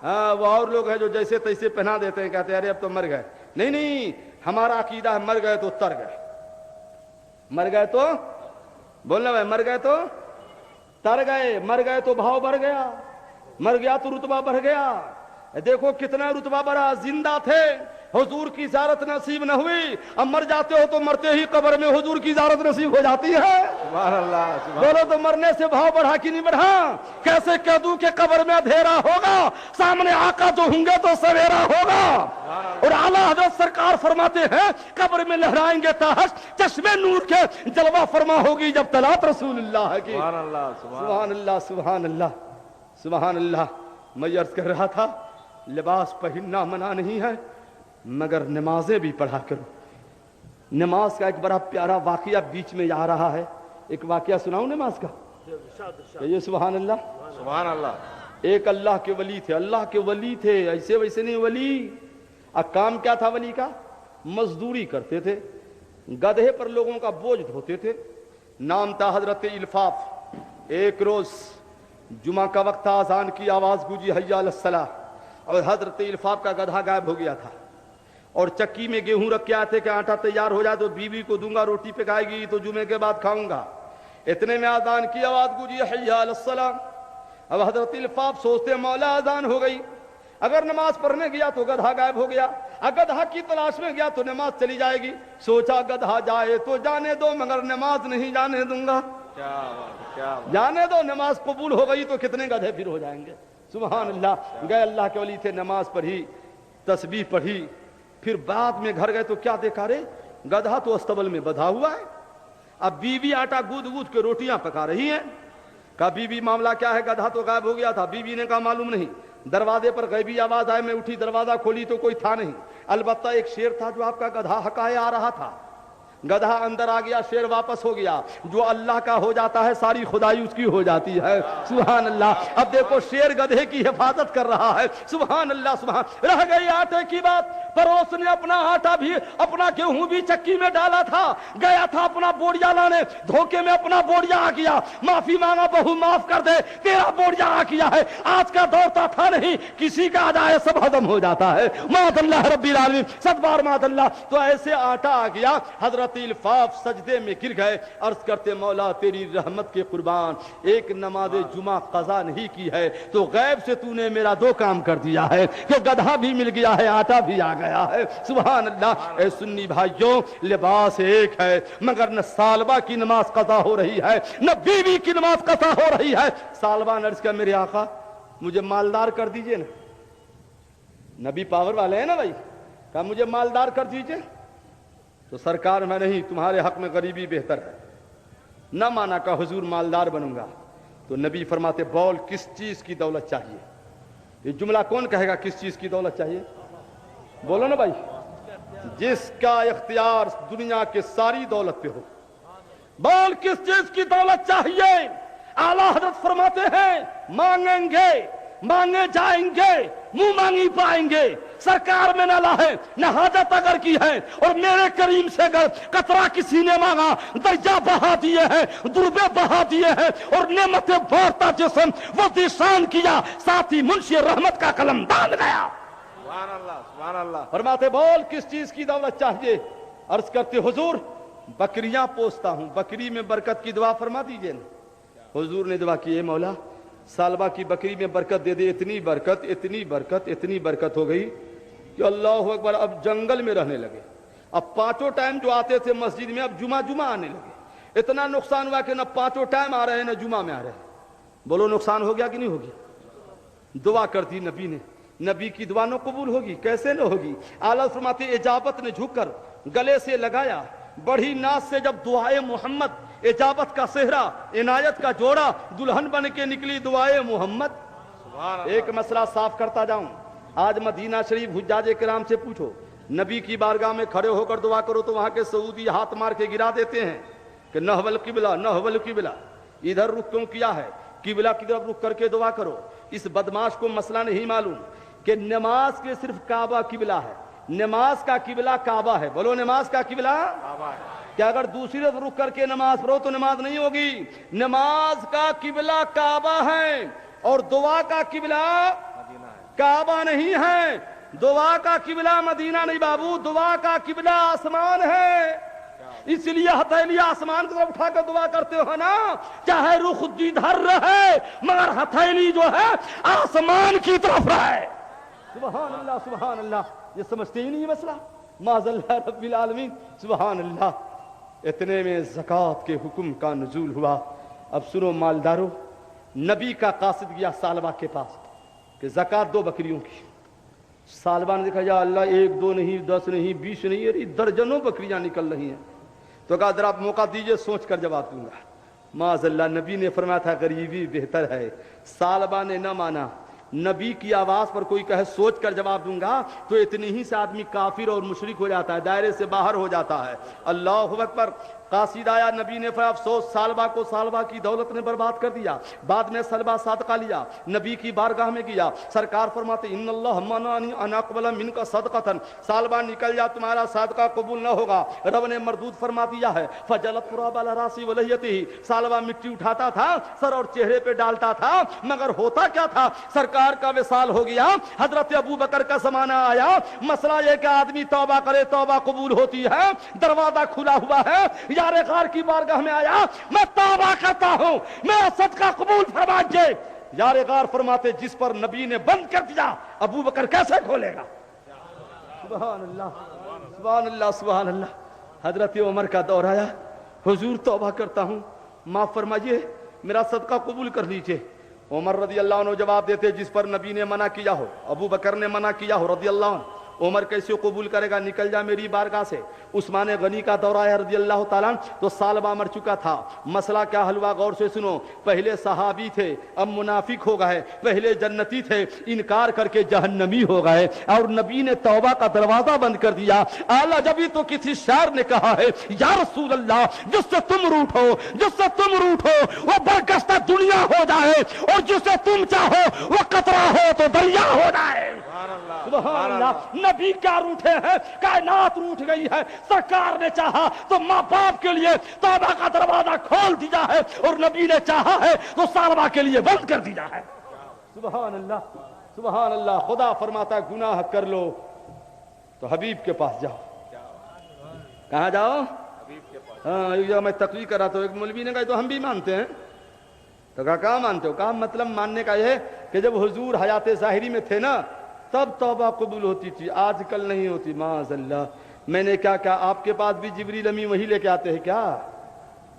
ہاں وہ اور لوگ ہیں جو جیسے تیسے پہنا دیتے ہیں، کہتے ہیں ارے اب تو مر گئے، نہیں، ہمارا عقیدہ ہے مر گئے تو تر گئے، مر گئے تو بولنا بھائی، مر گئے تو تر گئے، مر گئے تو بھاؤ بڑھ گیا، مر گیا تو رتبہ بڑھ گیا۔ دیکھو کتنا رتبہ بڑھا، زندہ تھے حضور کی زیارت نصیب نہ ہوئی، اب مر جاتے ہو تو مرتے ہی قبر میں حضور کی زیارت نصیب ہو جاتی ہے۔ سبحان اللہ، بولو تو مرنے سے بھاؤ بڑھا کہ نہیں بڑھا؟ کیسے کہہ دوں کہ قبر میں اندھیرا ہوگا، سامنے آقا جو ہوں گے تو سویرا ہوگا۔ اور اعلیٰ حضرت سرکار فرماتے ہیں قبر میں لہرائیں گے تاحش چشمے نور کے، جلوہ فرما ہوگی جب طلعت رسول اللہ کی۔ سبحان اللہ، سبحان اللہ، سبحان اللہ، سبحان اللہ۔ میں عرض کر رہا تھا لباس پہننا منع نہیں ہے، مگر نمازیں بھی پڑھا کرو۔ نماز کا ایک بڑا پیارا واقعہ بیچ میں آ رہا ہے، ایک واقعہ سناؤں نماز کا؟ یہ سبحان اللہ، سبحان اللہ۔ ایک اللہ کے ولی تھے، اللہ کے ولی تھے، ایسے ویسے نہیں ولی۔ اب کام کیا تھا ولی کا؟ مزدوری کرتے تھے، گدھے پر لوگوں کا بوجھ ڈھوتے تھے۔ نام تھا حضرت الفاف۔ ایک روز جمعہ کا وقت تھا، اذان کی آواز گونجی حی علی الصلاۃ، اور حضرت الفاف کا گدھا غائب ہو گیا تھا، اور چکی میں گیہوں رکھ کے آئے تھے کہ آٹا تیار ہو جائے تو بیوی کو دوں گا، روٹی پکائے گی تو جمعے کے بعد کھاؤں گا۔ اتنے میں اذان کی آواز گونجی حی علی الصلاۃ۔ اب حضرت الفاف سوچتے مولا اذان ہو گئی، اگر نماز پڑھنے گیا تو گدھا غائب ہو گیا، اگر گدھا کی تلاش میں گیا تو نماز چلی جائے گی۔ سوچا گدھا جائے تو جانے دو، مگر نماز نہیں جانے دوں گا۔ کیا بات، کیا بات۔ جانے دو، نماز قبول ہو گئی تو کتنے گدھے پھر ہو جائیں گے۔ سبحان اللہ۔ گئے اللہ کے ولی تھے، نماز پڑھی، تسبیح پڑھی، پھر بعد میں گھر گئے تو کیا دیکھا رے؟ گدھا تو استبل میں بدھا ہوا ہے، اب بیوی آٹا گود گود کے روٹیاں پکا رہی ہیں۔ کہا بیوی معاملہ کیا ہے؟ گدھا تو غائب ہو گیا تھا۔ بیوی نے کہا معلوم نہیں۔ دروازے پر غیبی آواز آئے، میں اٹھی، دروازہ کھولی تو کوئی تھا نہیں، البتہ ایک شیر تھا جو آپ کا گدھا ہکائے آ رہا تھا۔ گدھا اندر آ گیا، شیر واپس ہو گیا۔ جو اللہ کا ہو جاتا ہے ساری خدائی اس کی ہو جاتی ہے، سبحان اللہ۔ اب دیکھو شیر گدھے کی حفاظت کر رہا ہے، سبحان اللہ، سبحان۔ رہ گئی آٹے کی بات، پڑوس نے اپنا آٹا بھی، اپنا گیہوں بھی چکی میں ڈالا تھا، گیا تھا اپنا بوڑیا لانے، دھوکے میں اپنا بوڑیا آ گیا، معافی مانگا بہو معاف کر دے، تیرا بوڑیا آ گیا ہے۔ آج کا دور تھا نہیں، کسی کا آ جائے سب ہضم ہو جاتا ہے، معاذ اللہ رب العالمین، صد بار معاذ اللہ۔ تو ایسے آٹا آ گیا، حضرت حضرت الفاف سجدے میں گر گئے، عرض کرتے مولا تیری رحمت کے قربان، ایک نماز جمعہ قضا نہیں کی ہے تو غیب سے تو نے میرا دو کام کر دیا ہے کہ گدھا بھی مل گیا ہے، آٹا بھی آ گیا ہے۔ سبحان اللہ۔ اے سنی بھائیوں، لباس ایک ہے مگر نہ سالبہ کی نماز قضا ہو رہی ہے نہ بیوی کی نماز قضا ہو رہی ہے۔ سالبہ نے عرض کیا میرے آقا مجھے مالدار کر دیجئے نا، نبی پاور والے ہیں نا بھائی، کہا مجھے مالدار کر دیجئے، تو سرکار میں نہیں، تمہارے حق میں غریبی بہتر ہے، نہ مانا کہ حضور مالدار بنوں گا۔ تو نبی فرماتے بول کس چیز کی دولت چاہیے؟ یہ جملہ کون کہے گا کس چیز کی دولت چاہیے؟ بولو نا بھائی، جس کا اختیار دنیا کے ساری دولت پہ ہو، بول کس چیز کی دولت چاہیے؟ اعلیٰ حضرت فرماتے ہیں مانگیں گے، مانگے جائیں گے، منہ مانگی پائیں گے، سرکار میں نہ لاہے نہ حاجت اگر کی ہے، اور میرے کریم سے اگر قطرہ کسی نے مانگا درجہ بہا دیے ہیں، دربے بہا دیے ہیں، اور نعمتیں بھرتا جسم وہ دیشان کیا، ساتھی منشی رحمت کا قلم دان گیا۔ سبحان اللہ، سبحان اللہ۔ فرماتے بول کس چیز کی دولت چاہیے؟ عرض کرتے حضور بکریاں پوستا ہوں، بکری میں برکت کی دعا فرما دیجئے نا۔ حضور نے دعا کی اے مولا سالبہ کی بکری میں برکت دے دے، اتنی برکت اتنی برکت اتنی برکت ہو گئی کہ اللہ اکبر، اب جنگل میں رہنے لگے، اب پانچوں ٹائم جو آتے تھے مسجد میں اب جمعہ آنے لگے، اتنا نقصان ہوا کہ نہ پانچوں ٹائم آ رہے ہیں نہ جمعہ میں آ رہے ہیں۔ بولو نقصان ہو گیا کہ نہیں ہو گیا؟ دعا کر دی نبی نے، نبی کی دعا نہ قبول ہوگی؟ کیسے نہ ہوگی؟ اعلیٰ فرماتے اجابت نے جھک کر گلے سے لگایا، بڑھی ناز سے جب دعائے محمد، اجابت کا صحرا، عنایت کا جوڑا، دلہن بن کے نکلی دعائے محمد۔ ایک مسئلہ صاف کرتا جاؤں، آج مدینہ شریف حجاج کرام سے پوچھو، نبی کی بارگاہ میں کھڑے ہو کر دعا کرو تو وہاں کے سعودی ہاتھ مار کے گرا دیتے ہیں کہ نحو القبلہ نحو القبلہ، ادھر رخ کیوں کیا ہے، قبلہ کی طرف رخ کر کے دعا کرو۔ اس بدماش کو مسئلہ نہیں معلوم کہ نماز کے صرف کعبہ قبلہ ہے، نماز کا قبلہ کعبہ ہے۔ بولو نماز کا قبلہ کیا؟ اگر دوسری طرف رخ کر کے نماز پڑھو تو نماز نہیں ہوگی۔ نماز کا قبلہ کعبہ ہے اور دعا کا قبلہ کعبہ نہیں ہے، دعا کا قبلہ مدینہ نہیں بابو، دعا کا قبلہ آسمان ہے۔ اس لیے ہتھیلی آسمان کی طرف اٹھا کر دعا کرتے ہو نا، چاہے رخ جدھر رہے مگر ہتھیلی جو ہے آسمان کی طرف رہے۔ سبحان اللہ سبحان اللہ۔ یہ سمجھتے ہی نہیں یہ مسئلہ، معاذ اللہ رب العالمین۔ سبحان اللہ۔ اتنے میں زکوٰۃ کے حکم کا نزول ہوا۔ اب سنو مالدارو، نبی کا قاصد گیا سالبہ کے پاس کہ زکوٰۃ دو بکریوں کی۔ سالبہ نے دیکھا یا اللہ، ایک دو نہیں، 10 نہیں، 20 نہیں، ارے درجنوں بکریاں نکل رہی ہیں۔ تو کہا ذرا موقع دیجئے، سوچ کر جواب دوں گا۔ معاذ اللہ، نبی نے فرمایا تھا غریبی بہتر ہے۔ سالبہ نے نہ مانا۔ نبی کی آواز پر کوئی کہے سوچ کر جواب دوں گا تو اتنی ہی سے آدمی کافر اور مشرک ہو جاتا ہے، دائرے سے باہر ہو جاتا ہے۔ اللہ اکبر۔ قاصد آیا، نبی نے فرمایا افسوس سالبہ کو، سالبہ کی دولت نے برباد کر دیا۔ بعد میں سالبہ صدقہ لیا، نبی کی بارگاہ میں گیا، سرکار فرماتے ان اللہ منعنی ان اقبل منک صدقۃ، سالبہ نکل جا تمہارا صدقہ قبول نہ ہوگا۔ رب نے مردود فرما دیا ہے فجلت تراب علی راسی ولحیتہ، سالبہ مٹی اٹھاتا تھا، سر اور چہرے پہ ڈالتا تھا، مگر ہوتا کیا تھا، سرکار کا وصال ہو گیا۔ حضرت ابو بکر کا زمانہ آیا، مسئلہ یہ کہ آدمی توبہ کرے توبہ قبول ہوتی ہے، دروازہ کھلا ہوا ہے۔ یار غار کی بارگاہ میں آیا، میں توبہ کرتا ہوں، میرا صدقہ قبول فرمائیے۔ یار غار فرماتے جس پر نبی نے بند کر دیا ابو بکر کیسے کھولے گا؟ سبحان اللہ سبحان اللہ سبحان اللہ۔ حضرت عمر کا دور آیا، حضور توبہ کرتا ہوں، معاف فرمائیے، میرا صدقہ قبول کر لیجئے۔ عمر رضی اللہ عنہ جواب دیتے جس پر نبی نے منع کیا ہو، ابو بکر نے منع کیا ہو رضی اللہ عنہ، عمر کیسے قبول کرے گا؟ نکل جا میری بارگاہ سے۔ عثمان غنی کا دور آیا رضی اللہ تعالیٰ تو سالبہ مر چکا تھا۔ مسئلہ کیا حل ہوا؟ غور سے سنو۔ پہلے صحابی تھے، اب منافق ہو گئے، پہلے جنتی تھے، انکار کر کے جہنمی ہو گئے، اور نبی نے توبہ کا دروازہ بند کر دیا۔ اعلیٰ جبھی تو کسی شاعر نے کہا ہے یا رسول اللہ، جس سے تم روٹھو، جس سے تم روٹھو وہ برگشتہ دنیا ہو جائے، اور جسے تم چاہو وہ قطرہ ہو تو دریا ہو جائے۔ سبحان اللہ۔ نبی کیا روٹھے ہیں، کائنات روٹھ گئی ہے۔ سرکار نے چاہا تو ماں باپ کے لیے توبہ کا دروازہ کھول دیا ہے، اور نبی نے چاہا ہے تو سالبہ کے لیے بند کر دیا ہے۔ سبحان اللہ سبحان اللہ۔ خدا فرماتا ہے گناہ کر لو تو حبیب کے پاس جاؤ۔ کہاں جاؤ؟ حبیب کے پاس. ہاں ایک جگہ میں تقریر کر رہا تھا, ایک مولوی نے کہا تو ہم بھی مانتے ہیں. تو کہا مانتے ہو؟ کہا مطلب ماننے کا یہ ہے کہ جب حضور حیات ظاہری میں تھے نا تب توبہ قبول ہوتی تھی, آج کل نہیں ہوتی. معاذ اللہ. میں نے کیا کہا آپ کے پاس بھی جبریل امین وہی لے کے آتے ہیں کیا؟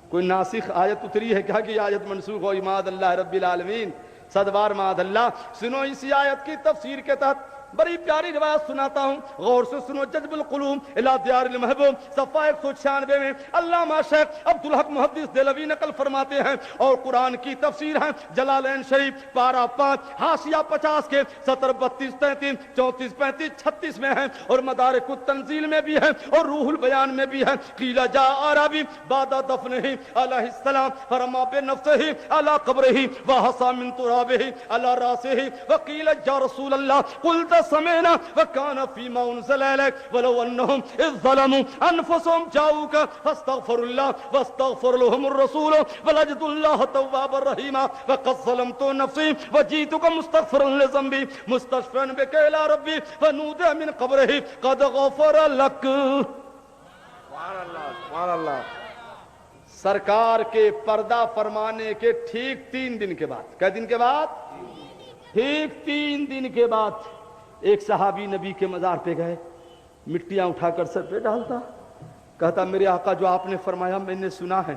کوئی ناسخ آیت اتری ہے کیا کہ آیت منسوخ ہو؟ معاذ اللہ رب العالمین, صدبار معاذ اللہ. سنو اسی آیت کی تفسیر کے تحت بڑی پیاری روایت سناتا ہوں, غور سے سنو. جذب القلوب الی دیار المحبوب صفحہ 196 میں علامہ شیخ عبدالحق محدث دہلوی نقل فرماتے ہیں, اور قرآن کی تفسیر ہے جلالین شریف پارہ 5 حاشیہ 50 کے سطر 32 33 34 35 36 میں ہے, اور مدارک التنزیل میں بھی ہے, اور روح البیان میں بھی ہے. قیل جاء اعرابی بعد دفنہ علیہ السلام فرما بنفسہ علی قبرہ وحصى من ترابہ علی راسہ وقیل یا رسول اللہ قلت سمعنا وكان فيما انزل اليك ولو انهم اذ ظلموا انفسهم جاءوك فاستغفروا الله واستغفر لهم الرسول ولجدوا الله توابا رحيما وقد ظلمت نفسي وجئتك مستغفرا لذنبي مستشفعا بك الى ربي فنودى من قبره قد غفر لك. سبحان اللہ, سبحان اللہ. سرکار کے پردہ فرمانے کے ٹھیک 3 دن کے بعد, کئی دن کے بعد؟ ٹھیک 3 دن کے بعد ایک صحابی نبی کے مزار پہ گئے, مٹیاں اٹھا کر سر پہ ڈالتا, کہتا میرے آقا جو آپ نے فرمایا میں نے سنا ہے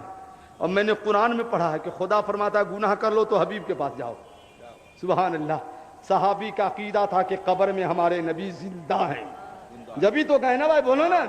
اور میں نے قرآن میں پڑھا ہے کہ خدا فرماتا ہے گناہ کر لو تو حبیب کے پاس جاؤ. سبحان اللہ. صحابی کا عقیدہ تھا کہ قبر میں ہمارے نبی زندہ ہیں, جبھی تو کہنا بھائی بولو نا.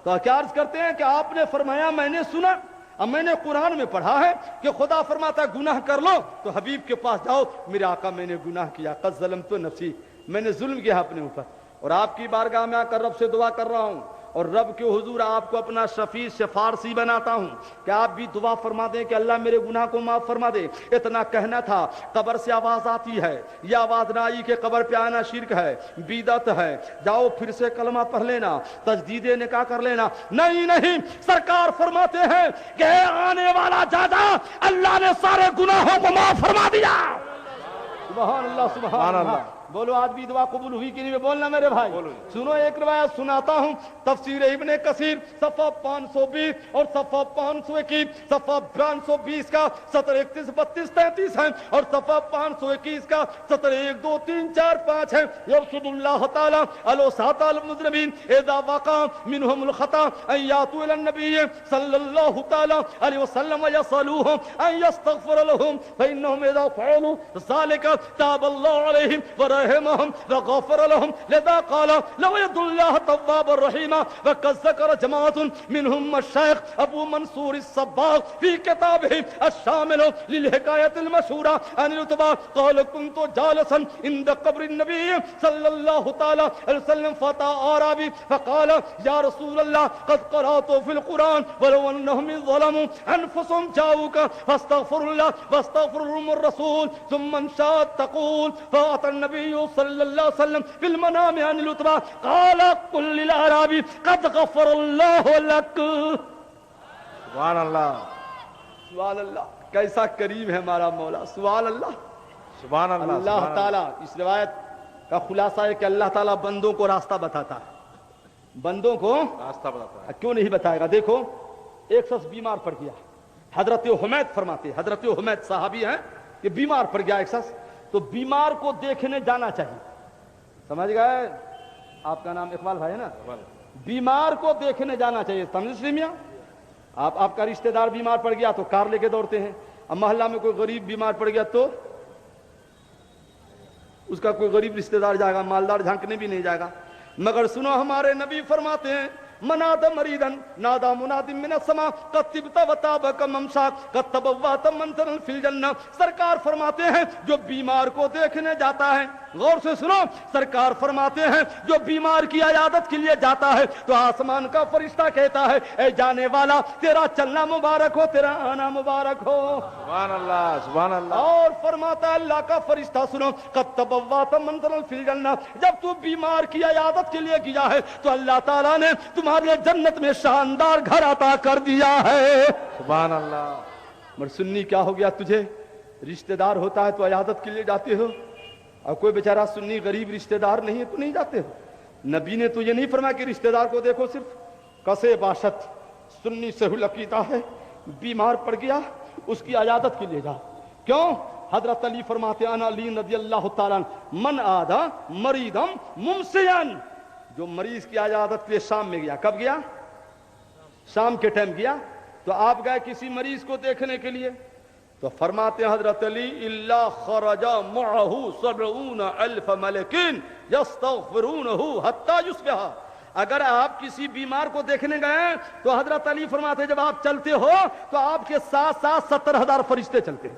تو کیا عرض کرتے ہیں کہ آپ نے فرمایا میں نے سنا اب میں نے قرآن میں پڑھا ہے کہ خدا فرماتا ہے گناہ کر لو تو حبیب کے پاس جاؤ. میرے آقا میں نے گناہ کیا, قد ظلمت نفسی, میں نے ظلم کیا اپنے اوپر, اور آپ کی بارگاہ میں آ کر رب سے دعا کر رہا ہوں, اور رب کے حضور آپ کو اپنا شفیع سفارسی بناتا ہوں کہ آپ بھی دعا فرما دیں کہ اللہ میرے گناہ کو معاف فرما دے. اتنا کہنا تھا, قبر سے آواز آتی ہے, یہ آواز نہ آئی کہ قبر پہ آنا شرک ہے, بدعت ہے, جاؤ پھر سے کلمہ پڑھ لینا, تجدید نکاح کر لینا. نہیں, سرکار فرماتے ہیں کہ آنے والا جادا اللہ نے سارے گناہوں کو معاف فرما دیا. سبحان اللہ, سبحان اللہ. بولو آج بھی دعا قبول ہوئی کہ نہیں؟ بولنا میرے بھائی. سنو ایک روایت سناتا ہوں, تفسیر ابن کثیر صفحہ 520 اور صفحہ 521, صفحہ 520 کا سطر 31 32 33 ہے, اور صفحہ 521 کا سطر 1 2 3 4 5 ہے. یرشد اللہ تعالی الوساط المذنبین اذا وقع منهم الخطا ان یاتوا الى النبی صلی اللہ تعالی علیہ وسلم ویسألوه ان یستغفر لهم فانهم اذا فعلوا ذلك تاب الله علیہم رحمهم وغفر لهم لذا قال لو يد الله توابا رحيما. وقد ذكر جماعة منهم الشيخ ابو منصور الصباغ في كتابه الشامل للحكاية المشهورة عن العتبة قال كنت جالسا عند قبر النبي صلى الله تعالى عليه وسلم فأتى أعرابي فقال يا رسول الله قد قرأت في القرآن ولو أنهم ظلموا أنفسهم جاءوك فاستغفروا الله واستغفر لهم الرسول ثم انشأت تقول فأتى النبي صلی اللہ علیہ وسلم فی المنام عن العتبہ قال قل للأعرابی قد غفر اللہ لک. سبحان اللہ, سبحان اللہ. کیسا کریم ہے ہمارا مولا, سبحان اللہ, سبحان اللہ. اللہ تعالیٰ. اس روایت کا خلاصہ ہے کہ اللہ تعالیٰ بندوں کو راستہ بتاتا ہے, بندوں کو راستہ بتاتا ہے. کیوں نہیں بتائے گا؟ دیکھو ایک شخص بیمار پڑ گیا, حضرت حمید فرماتے, حضرت حمید صحابی ہیں کہ بیمار پڑ گیا ایک شخص, تو بیمار کو دیکھنے جانا چاہیے. سمجھ گئے؟ آپ کا نام اقبال بھائی ہے نا. بیمار کو دیکھنے جانا چاہیے. سمجھ میاں, آپ کا رشتہ دار بیمار پڑ گیا تو کار لے کے دوڑتے ہیں. اب محلہ میں کوئی غریب بیمار پڑ گیا تو اس کا کوئی غریب رشتہ دار جائے گا, مالدار جھانکنے بھی نہیں جائے گا. مگر سنو ہمارے نبی فرماتے ہیں مناد مریدن نادا مناد من السماء قد طبت وطابك ممشاك قد تبوأت منزلا في الجنة. سرکار فرماتے ہیں جو بیمار کو دیکھنے جاتا ہے, غور سے سنو, سرکار فرماتے ہیں جو بیمار کی عیادت کے لیے جاتا ہے تو آسمان کا فرشتہ کہتا ہے اے جانے والا تیرا چلنا مبارک ہو, تیرا آنا مبارک ہو. سبحان اللہ, سبحان اللہ. اور فرماتا ہے اللہ کا فرشتہ سنو قد تبوأت منزلا في الجنة, جب تو بیمار کی عیادت کے لیے گیا ہے تو اللہ تعالیٰ نے تمہارے جنت میں شاندار گھر عطا کر دیا ہے. سبحان اللہ. مگر سنی کیا ہو گیا تجھے؟ رشتہ دار ہوتا ہے تو عیادت کے لیے جاتے ہو, اور کوئی بیچارہ سنی غریب رشتہ دار نہیں ہے تو نہیں جاتے ہو. نبی نے تو یہ نہیں فرمایا کہ رشتہ دار کو دیکھو صرف, کسے باشت سنی سے عقیدہ ہے، بیمار پڑ گیا اس کی عیادت کے لیے جا. کیوں؟ حضرت علی فرماتے ہیں انا علی رضی اللہ تعالیٰ من آدھا مریضم ممسین، جو مریض کی عیادت کے لیے شام میں گیا. کب گیا؟ شام کے ٹائم گیا. تو آپ گئے کسی مریض کو دیکھنے کے لیے، تو فرماتے ہیں حضرت علی الا خرج معه 70,000 ملک یستغفرونه حتى یصبح. اگر آپ کسی بیمار کو دیکھنے گئے تو حضرت علی فرماتے ہیں جب آپ چلتے ہو تو آپ کے ساتھ ساتھ 70,000 فرشتے چلتے ہیں.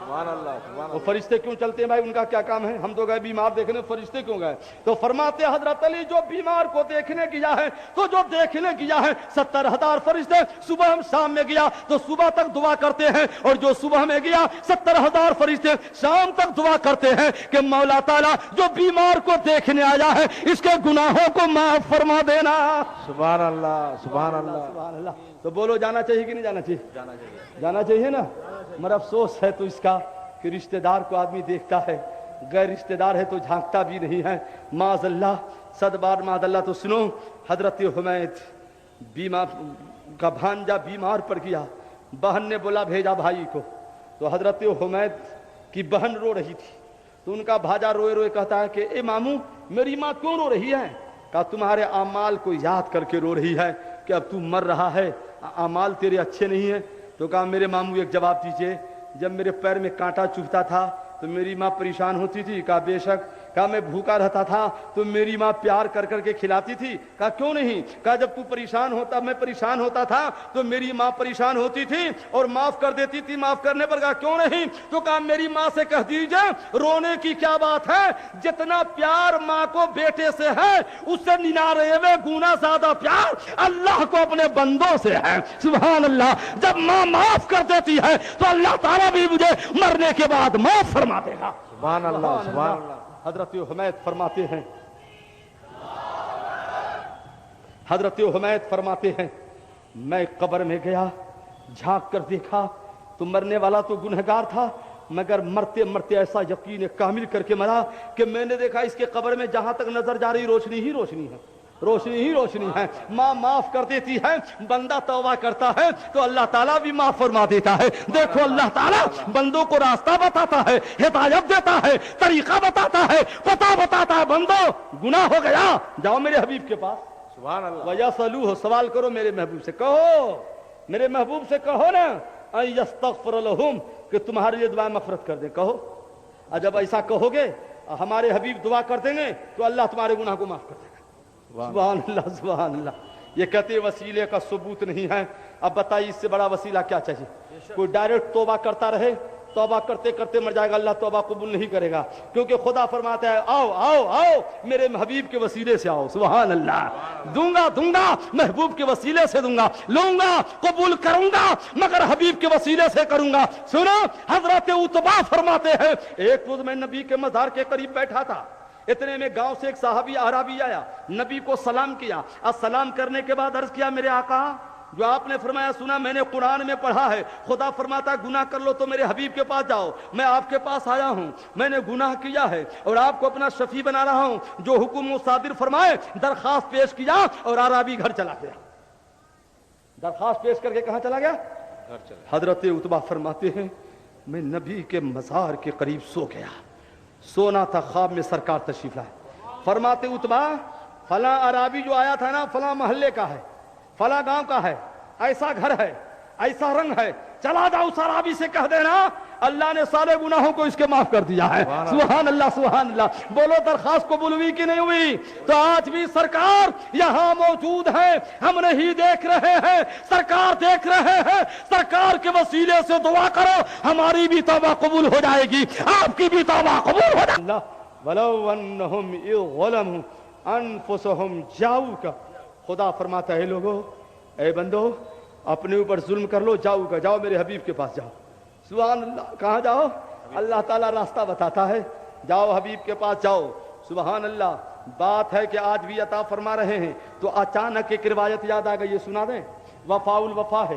سبحان اللہ سبحان وہ فرشتے کیوں چلتے ہیں بھائی؟ ان کا کیا کام ہے؟ ہم تو گئے بیمار دیکھنے، فرشتے کیوں گئے؟ تو فرماتے ہیں حضرت علی جو بیمار کو دیکھنے گیا ہے تو جو دیکھنے گیا ہے 70,000 فرشتے. صبح ہم شام میں گیا تو صبح تک دعا کرتے ہیں، اور جو صبح میں گیا 70,000 فرشتے شام تک دعا کرتے ہیں کہ مولا تعالیٰ جو بیمار کو دیکھنے آیا ہے اس کے گناہوں کو معاف فرما دینا. سبحان اللہ سبحان اللہ سبحان اللہ. تو بولو جانا چاہیے کہ نہیں جانا چاہیے؟ جانا چاہیے. جانا چاہیے نا. مگر افسوس ہے تو اس کا کہ رشتہ دار کو آدمی دیکھتا ہے، غیر رشتہ دار ہے تو جھانکتا بھی نہیں ہے. معاذ اللہ، صد بار معاذ اللہ. تو سنو، حضرت حمید بیمار کا بھانجا بیمار پڑ گیا. بہن نے بولا بھیجا بھائی کو. تو حضرت حمید کی بہن رو رہی تھی. تو ان کا بھاجا روئے روئے کہتا ہے کہ اے ماموں میری ماں کیوں رو رہی ہے؟ کہا تمہارے اعمال کو یاد کر کے رو رہی ہے کہ اب تو مر رہا ہے، اعمال تیرے اچھے نہیں ہیں. تو کہا میرے ماموں ایک جواب دیجئے، جب میرے پیر میں کانٹا چبھتا تھا تو میری ماں پریشان ہوتی تھی؟ کہا بے شک. کہا میں بھوکا رہتا تھا تو میری ماں پیار کر کر کے کھلاتی تھی؟ کہا کیوں نہیں؟ کہا جب تو پریشان ہوتا، میں پریشان ہوتا تھا تو میری ماں پریشان ہوتی تھی اور معاف کر دیتی تھی. معاف کرنے پر کہا کیوں نہیں؟ تو کہا میری ماں سے کہہ دیجئے رونے کی کیا بات ہے، جتنا پیار ماں کو بیٹے سے ہے اس سے 99 گنا زیادہ پیار اللہ کو اپنے بندوں سے ہے. سبحان اللہ. جب ماں معاف کر دیتی ہے تو اللہ تعالیٰ بھی مجھے مرنے کے بعد معاف فرما دے گا. سبحان اللہ سبحان اللہ. حضرت حمید فرماتے ہیں، حضرت حمید فرماتے ہیں میں قبر میں گیا، جھانک کر دیکھا تو مرنے والا تو گنہگار تھا، مگر مرتے مرتے ایسا یقین کامل کر کے مرا کہ میں نے دیکھا اس کے قبر میں جہاں تک نظر جا رہی روشنی ہی روشنی ہے، روشنی ہی روشنی ہے. ماں معاف کر دیتی ہے، بندہ توبہ کرتا ہے تو اللہ تعالیٰ بھی معاف فرما دیتا ہے. دیکھو اللہ تعالیٰ بندوں کو راستہ بتاتا ہے، ہدایت دیتا ہے، طریقہ بتاتا ہے، پتہ بتاتا ہے. بندو گناہ ہو گیا جاؤ میرے حبیب کے پاس. سبحان اللہ. وَيَسْأَلُوهُ سوال کرو میرے محبوب سے، کہو میرے محبوب سے کہو نا اَن يَسْتَغْفِرَ لَهُمْ کہ تمہارے لیے دعائیں مغفرت کر دیں. کہو. اور جب ایسا کہو گے ہمارے حبیب دعا کر دیں گے تو اللہ تمہارے گناہ کو معاف کر دے گا. سبحان اللہ سبحان اللہ. یہ کہتے وسیلے کا ثبوت نہیں ہے. اب بتائیے اس سے بڑا وسیلہ کیا چاہیے؟ کوئی ڈائریکٹ توبہ کرتا رہے، توبہ کرتے کرتے مر جائے گا، اللہ توبہ قبول نہیں کرے گا. کیونکہ خدا فرماتا ہے آؤ آؤ آؤ میرے محبوب کے وسیلے سے آؤ. سبحان اللہ. دوں گا محبوب کے وسیلے سے دوں گا، لوں گا، قبول کروں گا، مگر حبیب کے وسیلے سے کروں گا. سنو حضرت عتبہ فرماتے ہیں ایک روز میں نبی کے مزار کے قریب بیٹھا تھا. اتنے میں گاؤں سے ایک صحابی اعرابی آیا، نبی کو سلام کیا. السلام کرنے کے بعد عرض کیا میرے آقا جو آپ نے فرمایا سنا میں نے قرآن میں پڑھا ہے، خدا فرماتا گناہ کر لو تو میرے حبیب کے پاس جاؤ. میں آپ کے پاس آیا ہوں، میں نے گناہ کیا ہے اور آپ کو اپنا شفیع بنا رہا ہوں، جو حکم و صادر فرمائے. درخواست پیش کیا اور اعرابی گھر چلا گیا. درخواست پیش کر کے کہاں چلا گیا؟ گھر چلے. حضرت عتبہ فرماتے ہیں میں نبی کے مزار کے قریب سو گیا. سونا تھا، خواب میں سرکار تشریف لائے. فرماتے عتبہ فلاں عربی جو آیا تھا نا فلاں محلے کا ہے، فلاں گاؤں کا ہے، ایسا گھر ہے، ایسا رنگ ہے، چلا جاؤ اس عربی سے کہہ دینا اللہ نے سارے گناہوں کو اس کے معاف کر دیا ہے. سبحان اللہ سبحان اللہ. بولو درخواست قبول ہوئی کہ نہیں ہوئی؟ تو آج بھی سرکار یہاں موجود ہے، ہم نہیں دیکھ رہے ہیں، سرکار دیکھ رہے ہیں. سرکار کے وسیلے سے دعا کرو ہماری بھی توبہ قبول ہو جائے گی، آپ کی بھی توبہ قبول ہو جائے گی. وَلَوْ أَنَّهُمْ إِذْ ظَلَمُوا أَنفُسَهُمْ جَاءُوكَ خدا فرماتا ہے لوگو اے بندو اپنے اوپر ظلم کر لو، جاؤ میرے حبیب کے پاس جاؤ. سبحان اللہ. کہاں جاؤ؟ اللہ تعالیٰ راستہ بتاتا ہے، جاؤ حبیب کے پاس جاؤ. سبحان اللہ. بات ہے کہ آج بھی عطا فرما رہے ہیں تو اچانک ایک روایت یاد آ گئی، یہ سنا دیں. وفاء الوفا ہے،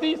30,